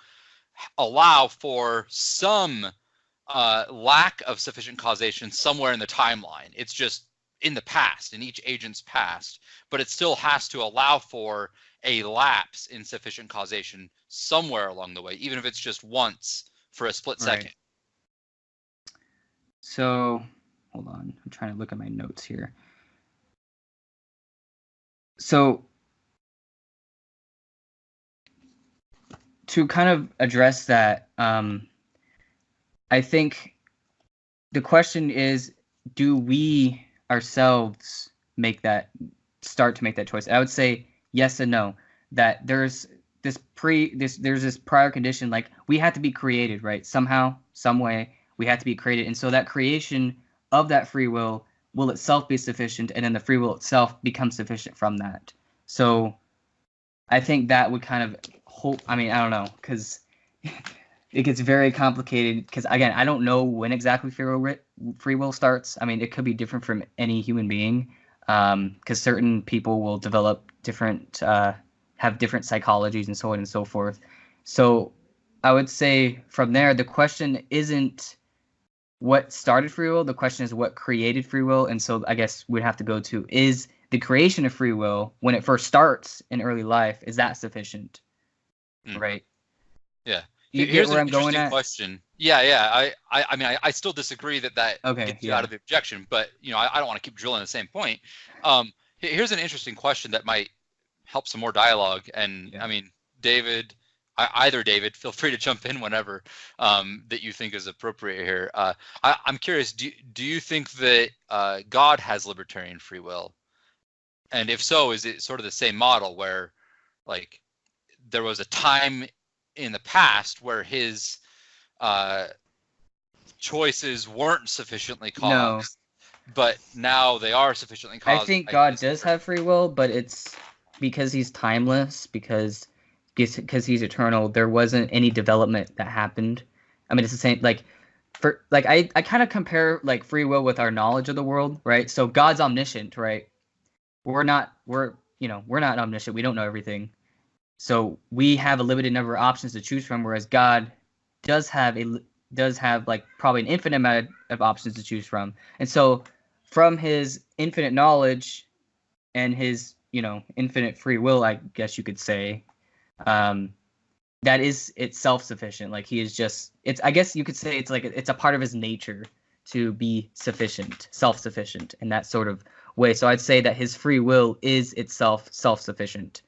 allow for some lack of sufficient causation somewhere in the timeline. It's just in the past, in each agent's past, but it still has to allow for a lapse in sufficient causation somewhere along the way, even if it's just once for a split second. Right. So, hold on. I'm trying to look at my notes here. So, to kind of address that, I think the question is, do we ourselves start to make that choice? I would say yes and no. That there's this prior condition, like we had to be created, right? Somehow, some way, we had to be created, and so that creation of that free will itself be sufficient, and then the free will itself becomes sufficient from that. So, I think that would kind of I don't know, because it gets very complicated. Because again, I don't know when exactly free will starts. I mean, it could be different from any human being, because certain people will develop different, have different psychologies and so on and so forth. So I would say from there, the question isn't what started free will. The question is what created free will. And so I guess we'd have to go to, is the creation of free will, when it first starts in early life, is that sufficient? Right? Yeah. You Here's get where an I'm going at? question. Yeah. I mean, I still disagree that gets you out of the objection, but I don't want to keep drilling the same point. Here's an interesting question that might help some more dialogue. And I mean, David, either David, feel free to jump in whenever that you think is appropriate here. I'm curious, do you think that God has libertarian free will? And if so, is it sort of the same model where, like, there was a time in the past where his choices weren't sufficiently caused, but now they are sufficiently caused? I think God does have free will, but it's because he's timeless, because he's eternal. There wasn't any development that happened. I mean, it's the same. I kind of compare like free will with our knowledge of the world, right? So God's omniscient, right? We're not omniscient. We don't know everything. So we have a limited number of options to choose from, whereas God does have like probably an infinite amount of options to choose from. And so from his infinite knowledge and his, infinite free will, I guess you could say, that is itself sufficient. Like he is just, I guess you could say it's a part of his nature to be sufficient, self-sufficient in that sort of way. So I'd say that his free will is itself self-sufficient.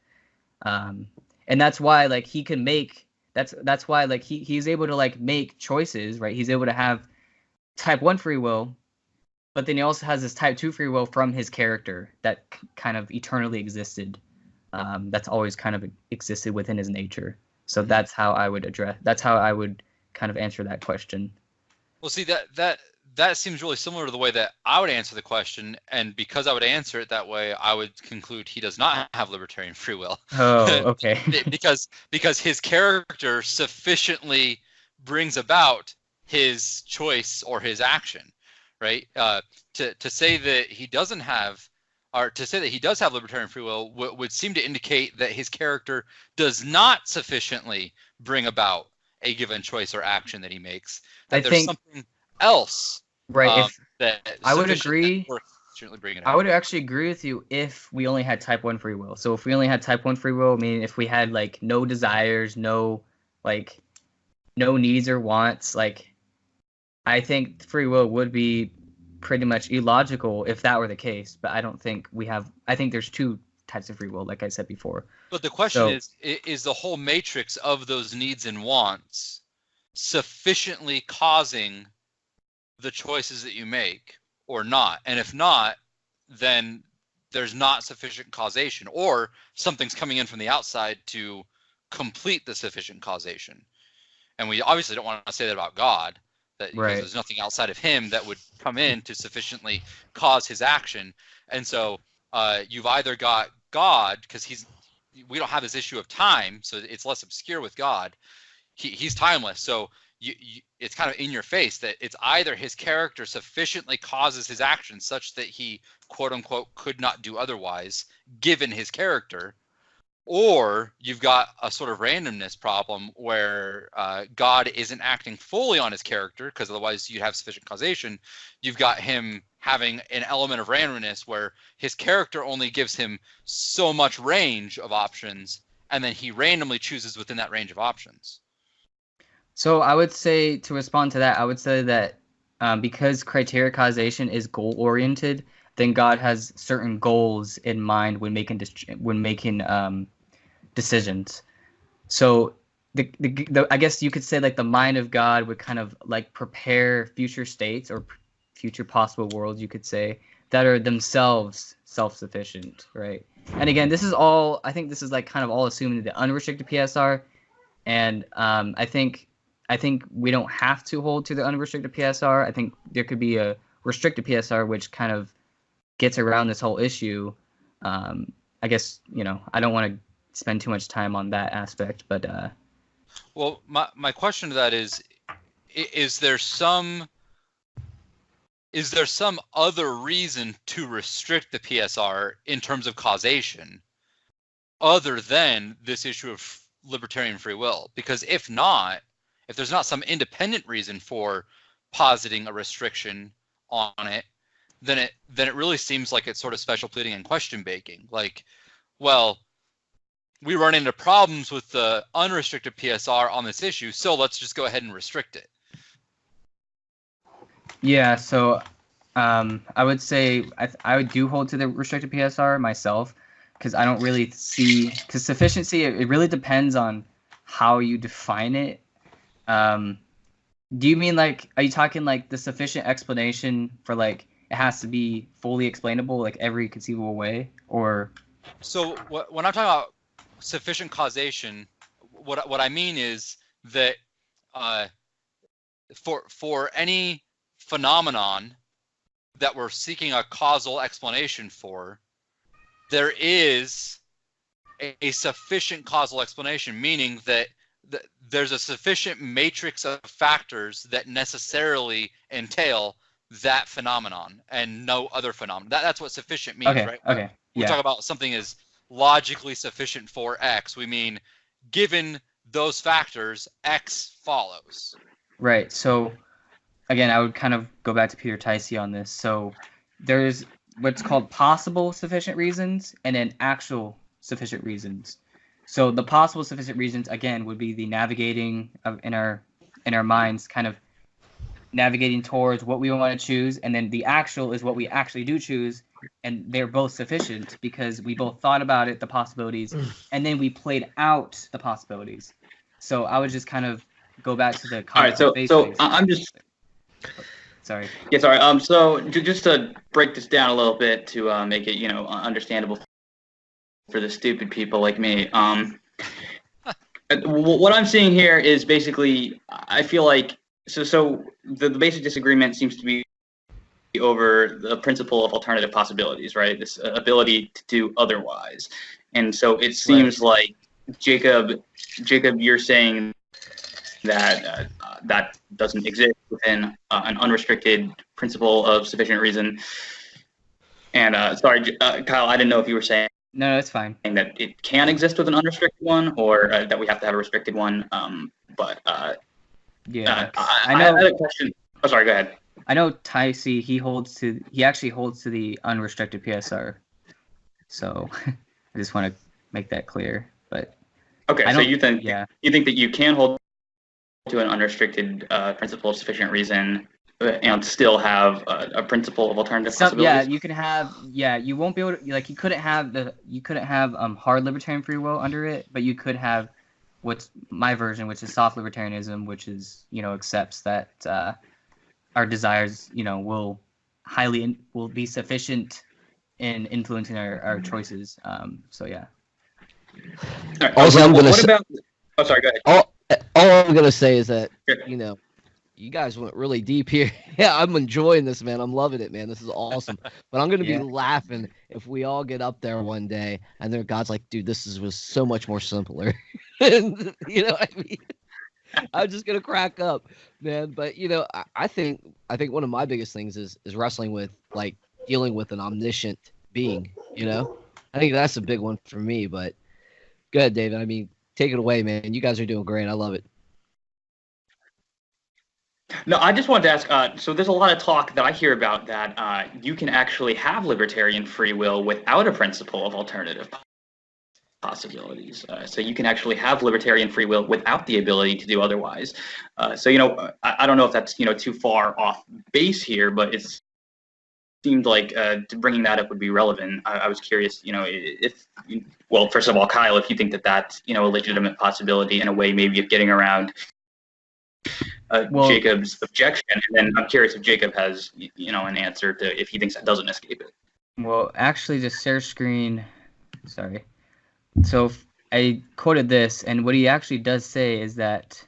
And that's why like he can make, that's why like he's able to like make choices, right? He's able to have type 1 free will, but then he also has this type 2 free will from his character that kind of eternally existed. That's always kind of existed within his nature. So that's how I would kind of answer that question. Well, see, that seems really similar to the way that I would answer the question, and because I would answer it that way, I would conclude he does not have libertarian free will. Oh, okay. because his character sufficiently brings about his choice or his action, right? To say that he doesn't have, or to say that he does have libertarian free will would seem to indicate that his character does not sufficiently bring about a given choice or action that he makes. That there's something else. Right. I would agree. I would actually agree with you if we only had type 1 free will. So if we only had type 1 free will, I mean, if we had like no desires, no needs or wants, like I think free will would be pretty much illogical if that were the case. But I don't think I think there's two types of free will, like I said before. But the question is the whole matrix of those needs and wants sufficiently causing the choices that you make or not? And if not, then there's not sufficient causation, or something's coming in from the outside to complete the sufficient causation. And we obviously don't want to say that about God, that because Right. there's nothing outside of him that would come in to sufficiently cause his action. And so you've either got God, because we don't have this issue of time, so it's less obscure with God. He's timeless, so it's kind of in your face that it's either his character sufficiently causes his actions such that he, quote unquote, could not do otherwise given his character, or you've got a sort of randomness problem where God isn't acting fully on his character, because otherwise you'd have sufficient causation. You've got him having an element of randomness where his character only gives him so much range of options, and then he randomly chooses within that range of options. So I would say, to respond to that, I would say that because criteria causation is goal oriented, then God has certain goals in mind when making decisions. So the I guess you could say like the mind of God would kind of like prepare future states or future possible worlds, you could say, that are themselves self-sufficient, right? And again, this is all, I think this is like kind of all assuming the unrestricted PSR, and I think we don't have to hold to the unrestricted PSR. I think there could be a restricted PSR which kind of gets around this whole issue. I guess, I don't want to spend too much time on that aspect, but well, my question to that is there some other reason to restrict the PSR in terms of causation other than this issue of libertarian free will? Because if there's not some independent reason for positing a restriction on it, then it really seems like it's sort of special pleading and question baking. Like, well, we run into problems with the unrestricted PSR on this issue, so let's just go ahead and restrict it. Yeah, so I would say I would do hold to the restricted PSR myself, because I don't really see, because sufficiency, it really depends on how you define it. Do you mean like, are you talking like the sufficient explanation for like it has to be fully explainable like every conceivable way, or? So when I'm talking about sufficient causation, what I mean is that for any phenomenon that we're seeking a causal explanation for, there is a sufficient causal explanation, meaning that there's a sufficient matrix of factors that necessarily entail that phenomenon and no other phenomenon. That's what sufficient means, Okay, right? okay. We talk about something as logically sufficient for X. We mean, given those factors, X follows. Right. So, again, I would kind of go back to Peter Ticey on this. So, there's what's called possible sufficient reasons and then actual sufficient reasons. So, the possible sufficient reasons, again, would be the navigating in our minds, kind of navigating towards what we want to choose, and then the actual is what we actually do choose, and they're both sufficient because we both thought about it, the possibilities, and then we played out the possibilities. So I would just kind of go back to the all right. So I'm just sorry. Yeah, sorry. So just to break this down a little bit to make it understandable for the stupid people like me. What I'm seeing here is basically, I feel like so the basic disagreement seems to be over the principle of alternative possibilities, right? This ability to do otherwise. And so it seems like Jacob, you're saying that that doesn't exist within an unrestricted principle of sufficient reason. And sorry, Kyle, I didn't know if you were saying No, that's fine. that it can exist with an unrestricted one, or that we have to have a restricted one. Yeah, I know. I had a question. Oh, sorry. Go ahead. I know Ticey, he actually holds to the unrestricted PSR. So I just want to make that clear. But okay, so you think that you can hold to an unrestricted principle of sufficient reason and still have a principle of alternative possibilities? Yeah, you can have. Yeah, you won't be able to, like, you couldn't have hard libertarian free will under it, but you could have what's my version, which is soft libertarianism, which is accepts that our desires will be sufficient in influencing our choices. So yeah. Right. Also, I'm going to about? Oh, sorry. Go ahead. all I'm gonna say is that you guys went really deep here. Yeah, I'm enjoying this, man. I'm loving it, man. This is awesome. But I'm gonna be laughing if we all get up there one day and then God's like, dude, was so much more simpler. And, you know what I mean? I'm just gonna crack up, man. But I think one of my biggest things is wrestling with like dealing with an omniscient being. I think that's a big one for me. But go ahead, David. I mean, take it away, man. You guys are doing great. I love it. No, I just wanted to ask, so there's a lot of talk that I hear about that you can actually have libertarian free will without a principle of alternative possibilities. So you can actually have libertarian free will without the ability to do otherwise. So I don't know if that's too far off base here, but it seemed like bringing that up would be relevant. I was curious, well, first of all, Kyle, if you think that that's a legitimate possibility in a way maybe of getting around Jacob's objection, and then I'm curious if Jacob has an answer to if he thinks that doesn't escape it. Well, actually, the share screen. Sorry. So I quoted this, and what he actually does say is that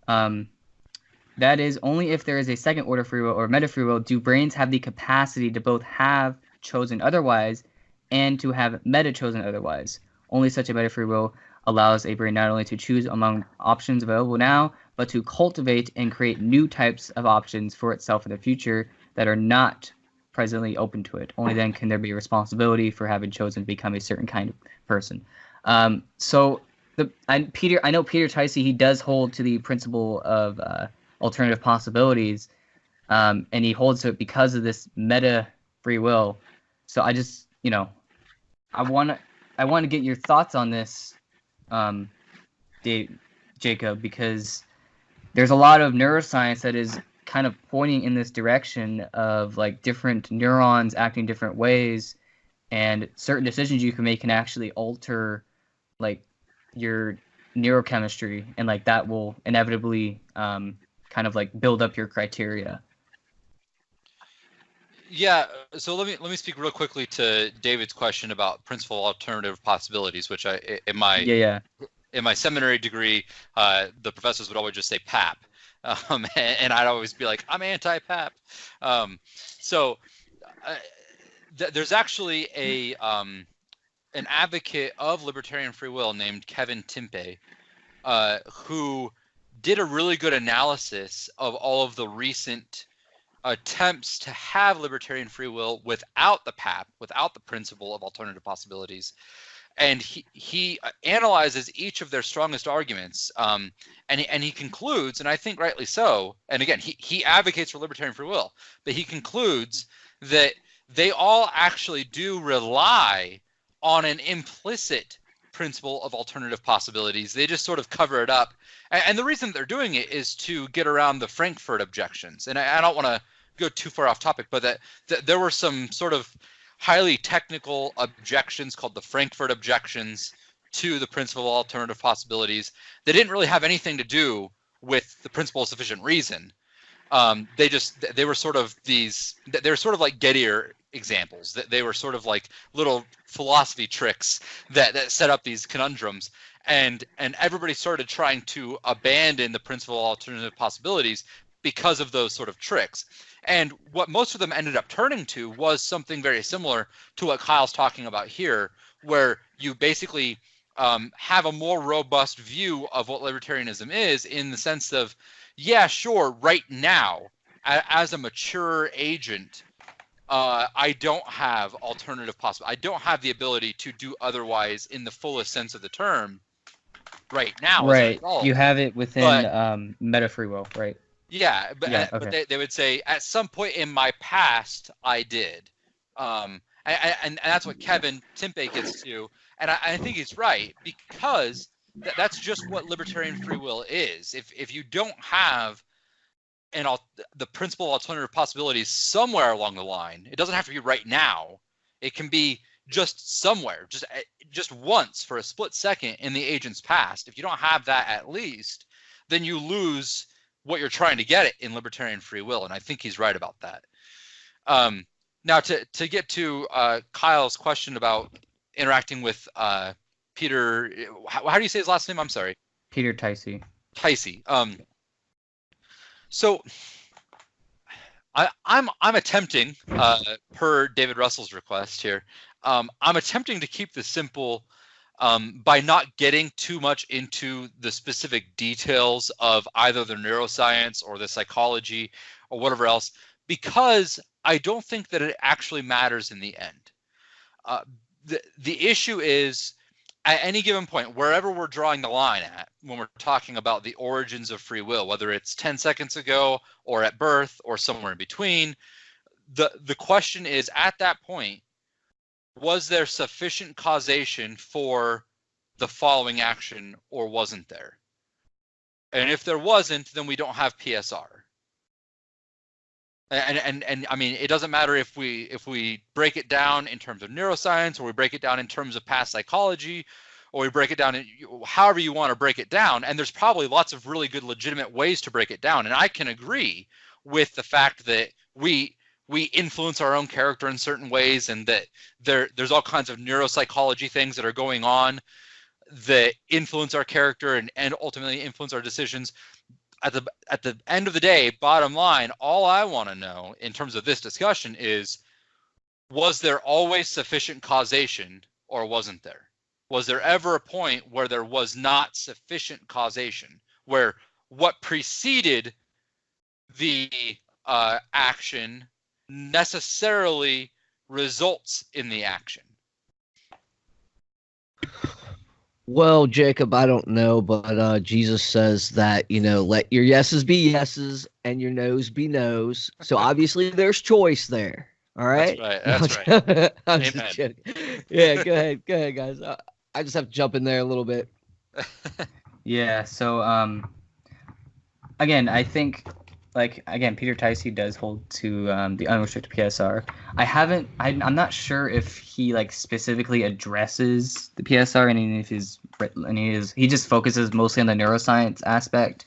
that is only if there is a second order free will or meta free will do brains have the capacity to both have chosen otherwise and to have meta chosen otherwise. Only such a meta free will allows a brain not only to choose among options available now, but to cultivate and create new types of options for itself in the future that are not presently open to it. Only then can there be a responsibility for having chosen to become a certain kind of person. I know Peter Ticey, he does hold to the principle of alternative possibilities, and he holds to it because of this meta free will. So I just, I want to get your thoughts on this, Jacob, because there's a lot of neuroscience that is kind of pointing in this direction of like different neurons acting different ways, and certain decisions you can make can actually alter like your neurochemistry, and like that will inevitably kind of like build up your criteria. Yeah, so let me speak real quickly to David's question about principal alternative possibilities, which in my seminary degree, the professors would always just say PAP, and I'd always be like, I'm anti-PAP. There's actually an advocate of libertarian free will named Kevin Timpe, who did a really good analysis of all of the recent attempts to have libertarian free will without the PAP, without the principle of alternative possibilities. And he analyzes each of their strongest arguments, and he concludes, and I think rightly so, and again, he advocates for libertarian free will, but he concludes that they all actually do rely on an implicit principle of alternative possibilities. They just sort of cover it up. And the reason they're doing it is to get around the Frankfurt objections. And I don't want to go too far off topic, but that there were some sort of highly technical objections called the Frankfurt objections to the principle of alternative possibilities. They didn't really have anything to do with the principle of sufficient reason. They were sort of like Gettier examples. They were sort of like little philosophy tricks that set up these conundrums, and everybody started trying to abandon the principle of alternative possibilities because of those sort of tricks. And what most of them ended up turning to was something very similar to what Kyle's talking about here, where you basically have a more robust view of what libertarianism is, in the sense of, yeah, sure, right now, as a mature agent, I don't have alternative possible. I don't have the ability to do otherwise in the fullest sense of the term right now. Right. You have it within meta free will, right? Yeah, but they would say at some point in my past I did, and that's what Kevin Timpe gets to, and I think he's right, because that's just what libertarian free will is. If you don't have the principle of alternative possibilities somewhere along the line, it doesn't have to be right now. It can be just somewhere, just once for a split second in the agent's past. If you don't have that at least, then you lose what you're trying to get at in libertarian free will, and I think he's right about that. Now, to get to Kyle's question about interacting with Peter, how do you say his last name? I'm sorry. Peter Ticey. Ticey. So I'm attempting, per David Russell's request here, I'm attempting to keep this simple by not getting too much into the specific details of either the neuroscience or the psychology or whatever else, because I don't think that it actually matters in the end. The issue is, at any given point, wherever we're drawing the line at, when we're talking about the origins of free will, whether it's 10 seconds ago or at birth or somewhere in between, the question is, at that point, was there sufficient causation for the following action, or wasn't there? And if there wasn't, then we don't have PSR. And I mean, it doesn't matter if we break it down in terms of neuroscience, or we break it down in terms of past psychology, or we break it down in however you want to break it down. And there's probably lots of really good, legitimate ways to break it down. And I can agree with the fact that we influence our own character in certain ways, and that there's all kinds of neuropsychology things that are going on that influence our character and ultimately influence our decisions. At the end of the day, bottom line, all I want to know in terms of this discussion is, was there always sufficient causation, or wasn't there? Was there ever a point where there was not sufficient causation, where what preceded the action necessarily results in the action? Well, Jacob, I don't know, but Jesus says that, let your yeses be yeses and your noes be noes. So obviously there's choice there. All right. That's right. I'm just joking. Yeah, go ahead, guys. I just have to jump in there a little bit. Yeah. So, again, I think, Peter Ticey does hold to the unrestricted PSR. I'm not sure if he specifically addresses the PSR, and he just focuses mostly on the neuroscience aspect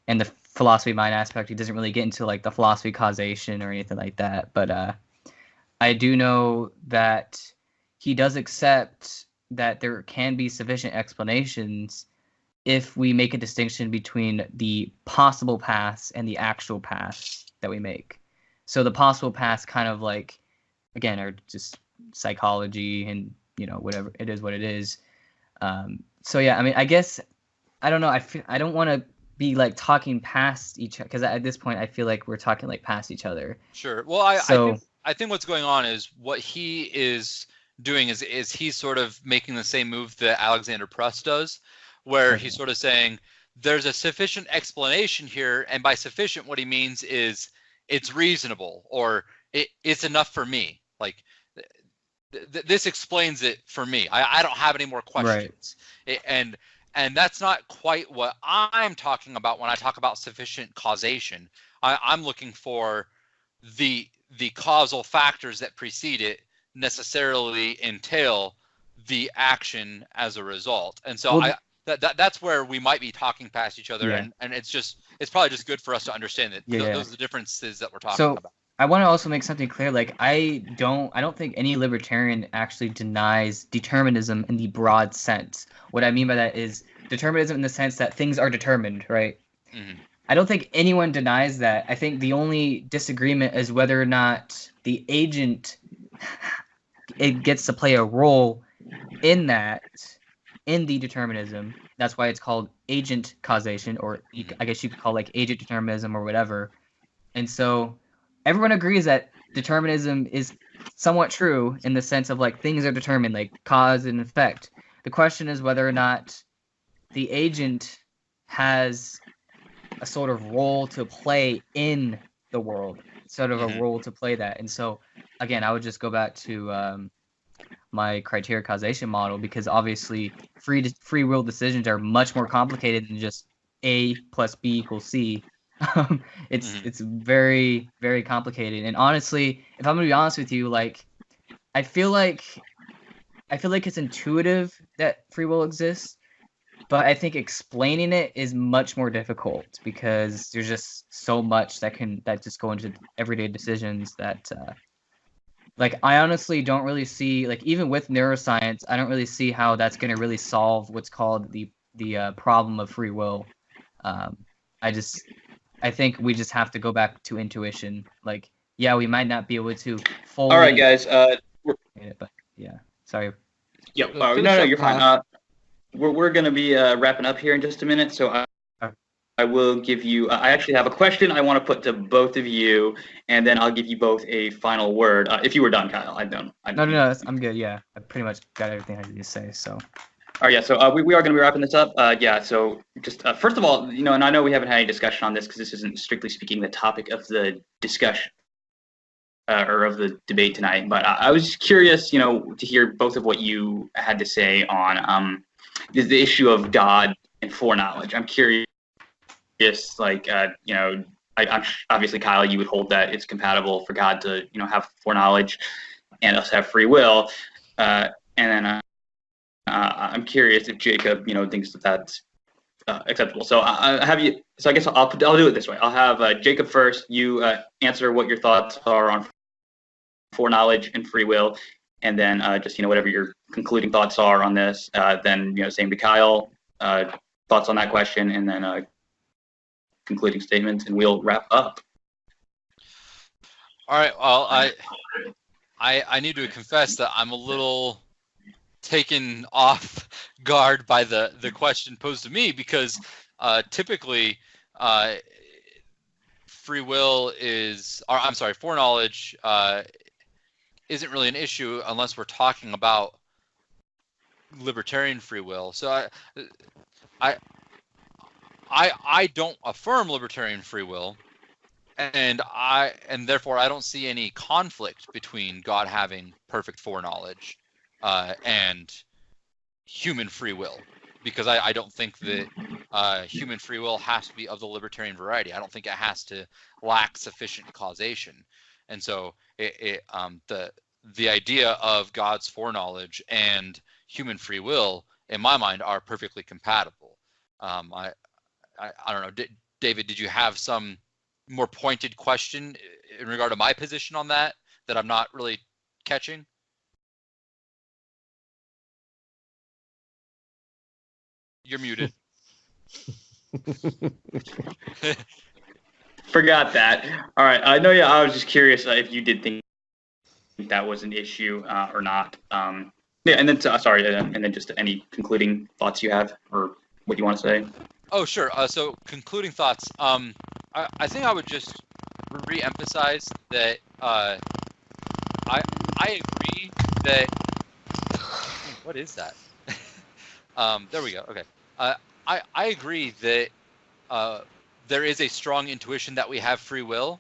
and the philosophy mind aspect. He doesn't really get into the philosophy causation or anything like that. But I do know that he does accept that there can be sufficient explanations if we make a distinction between the possible paths and the actual paths that we make. So the possible paths kind of again, are just psychology and, whatever it is, what it is. So yeah, I mean, I guess, I don't know. I don't want to be talking past each other, because at this point I feel like we're talking past each other. Sure. Well, I think what's going on is, what he is doing is he's sort of making the same move that Alexander Pruss does, where he's sort of saying there's a sufficient explanation here, and by sufficient, what he means is it's reasonable, or it's enough for me. This explains it for me. I don't have any more questions. Right. And that's not quite what I'm talking about when I talk about sufficient causation. I'm looking for the causal factors that precede it necessarily entail the action as a result. And so that's where we might be talking past each other, yeah. and it's probably just good for us to understand that those are the differences that we're talking about. I want to also make something clear. I don't think any libertarian actually denies determinism in the broad sense. What I mean by that is determinism in the sense that things are determined, right? Mm-hmm. I don't think anyone denies that. I think the only disagreement is whether or not the agent gets to play a role in the determinism. That's why it's called agent causation, or I guess you could call agent determinism or whatever. And so everyone agrees that determinism is somewhat true in the sense of things are determined, cause and effect. The question is whether or not the agent has a sort of role to play in the world, sort of a role to play that. And so again, I would just go back to my criteria causation model, because obviously free will decisions are much more complicated than just A plus B equals C. It's very, very complicated. And honestly, if I'm gonna be honest with you, I feel like it's intuitive that free will exists, but I think explaining it is much more difficult, because there's just so much that just go into everyday decisions that I honestly don't really see, even with neuroscience, I don't really see how that's going to really solve what's called the problem of free will. I think we just have to go back to intuition. Like, yeah, we might not be able to fully. All right, guys. But yeah, sorry. Yep. Finish No, up, you're fine. Kyle. We're going to be wrapping up here in just a minute, so I will give you. I actually have a question I want to put to both of you, and then I'll give you both a final word. If you were done, Kyle, I don't. No, I'm good. Yeah, I pretty much got everything I need to say. So. All right, yeah. So we are going to be wrapping this up. Yeah. So just first of all, and I know we haven't had any discussion on this because this isn't strictly speaking the topic of the discussion. Or of the debate tonight, but I was curious, to hear both of what you had to say on the issue of God and foreknowledge. I'm curious, like, I'm obviously, Kyle, you would hold that it's compatible for God to, have foreknowledge and us have free will, and then I'm curious if Jacob, thinks that that's acceptable. So So I guess I'll do it this way. I'll have Jacob first. You answer what your thoughts are on foreknowledge and free will, and then just whatever your concluding thoughts are on this. Then same to Kyle. Thoughts on that question, and then concluding statements, and we'll wrap up. All right. Well, I need to confess that I'm a little taken off guard by the question posed to me because typically foreknowledge isn't really an issue unless we're talking about libertarian free will. So I don't affirm libertarian free will, and therefore I don't see any conflict between God having perfect foreknowledge and human free will, because I don't think that human free will has to be of the libertarian variety. I don't think it has to lack sufficient causation. And so the idea of God's foreknowledge and human free will, in my mind, are perfectly compatible. I don't know, David, did you have some more pointed question in regard to my position on that I'm not really catching? You're muted. Forgot that. All right. I know. Yeah, I was just curious if you did think that was an issue or not. Yeah, and then and then just any concluding thoughts you have or what you want to say. Oh, sure. So concluding thoughts. I think I would just re-emphasize that I agree that. What is that? There we go. Okay. I agree that there is a strong intuition that we have free will.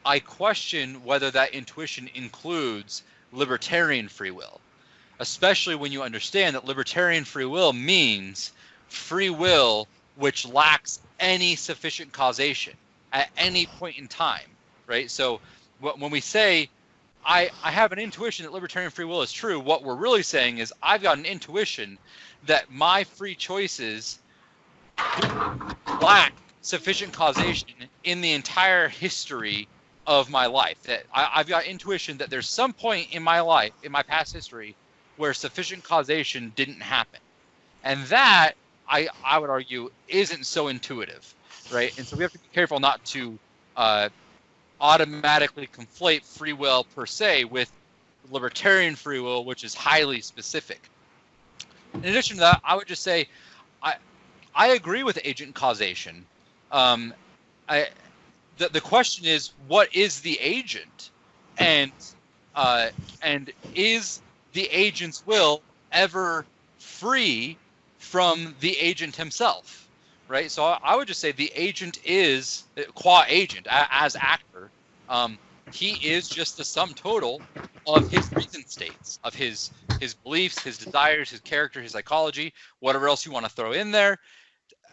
I question whether that intuition includes libertarian free will, especially when you understand that libertarian free will means free will which lacks any sufficient causation at any point in time, right? So when we say, I have an intuition that libertarian free will is true, what we're really saying is I've got an intuition that my free choices lack sufficient causation in the entire history of my life. That I've got intuition that there's some point in my life, in my past history, where sufficient causation didn't happen. And that, I would argue, isn't so intuitive, right? And so we have to be careful not to automatically conflate free will per se with libertarian free will, which is highly specific. In addition to that, I would just say I agree with agent causation. The question is, what is the agent, and is the agent's will ever free from the agent himself, right? So I would just say the agent is, qua agent, as actor, he is just the sum total of his reason states, of his beliefs, his desires, his character, his psychology, whatever else you want to throw in there.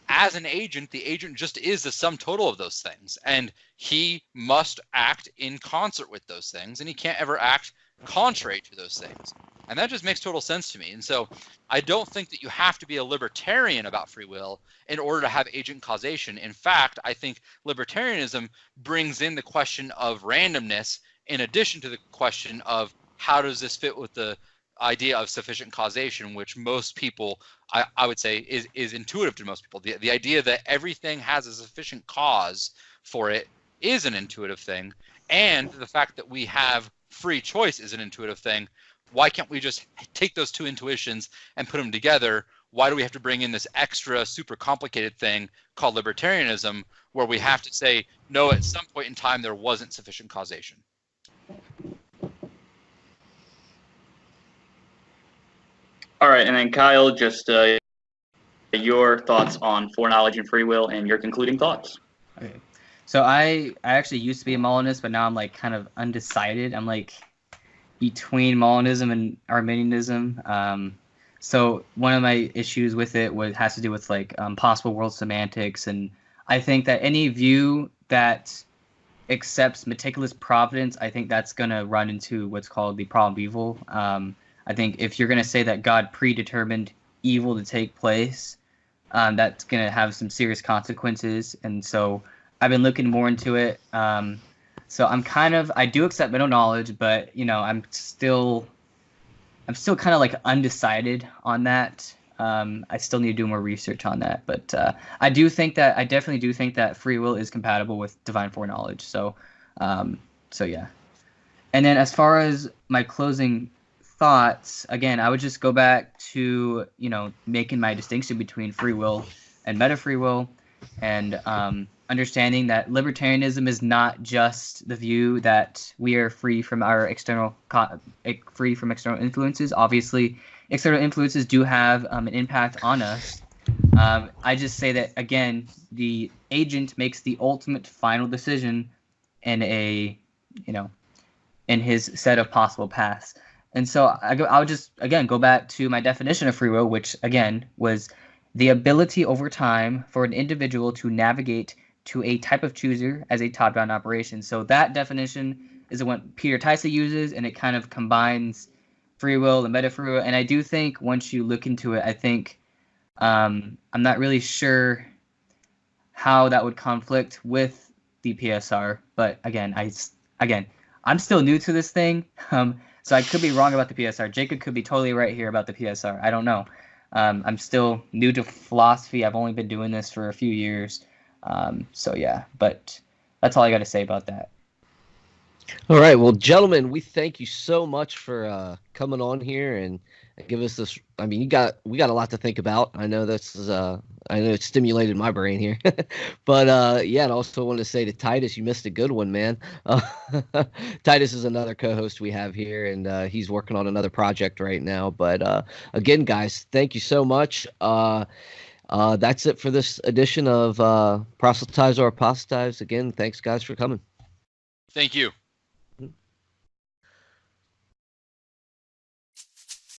As an agent, the agent just is the sum total of those things, and he must act in concert with those things, and he can't ever act contrary to those things. And that just makes total sense to me. And so I don't think that you have to be a libertarian about free will in order to have agent causation. In fact, I think libertarianism brings in the question of randomness in addition to the question of how does this fit with the idea of sufficient causation, which most people, I would say, is intuitive to most people. The idea that everything has a sufficient cause for it is an intuitive thing, and the fact that we have free choice is an intuitive thing. Why can't we just take those two intuitions and put them together? Why do we have to bring in this extra super complicated thing called libertarianism, where we have to say, no, at some point in time there wasn't sufficient causation? All right, and then Kyle, just your thoughts on foreknowledge and free will and your concluding thoughts. Okay. So I actually used to be a Molinist, but now I'm like kind of undecided. I'm like between Molinism and Arminianism. So one of my issues with it has to do with like possible world semantics, and I think that any view that accepts meticulous providence, I think that's going to run into what's called the problem of evil. I think if you're going to say that God predetermined evil to take place, that's going to have some serious consequences. And so I've been looking more into it. So I do accept middle knowledge, but I'm still kind of like undecided on that. I still need to do more research on that, but I definitely do think that free will is compatible with divine foreknowledge. So yeah. And then as far as my closing thoughts, again, I would just go back to making my distinction between free will and meta free will, and understanding that libertarianism is not just the view that we are free from external influences. Obviously, external influences do have an impact on us. I just say that, again, the agent makes the ultimate final decision in his set of possible paths. And so I would just, again, go back to my definition of free will, which, again, was the ability over time for an individual to navigate to a type of chooser as a top-down operation. So that definition is the one Peter Tyson uses, and it kind of combines free will and meta free will. And I do think once you look into it, I think I'm not really sure how that would conflict with the PSR. But again, I'm still new to this thing. So I could be wrong about the PSR. Jacob could be totally right here about the PSR. I don't know. I'm still new to philosophy. I've only been doing this for a few years. So yeah, but that's all I got to say about that. All right. Well, gentlemen, we thank you so much for coming on here and give us this. I mean, we got a lot to think about. I know this is I know it stimulated my brain here, but yeah, and also want to say to Titus, you missed a good one, man. Titus is another co-host we have here, and he's working on another project right now. But again, guys, thank you so much. That's it for this edition of Proselytize or Apostatize. Again, thanks, guys, for coming. Thank you.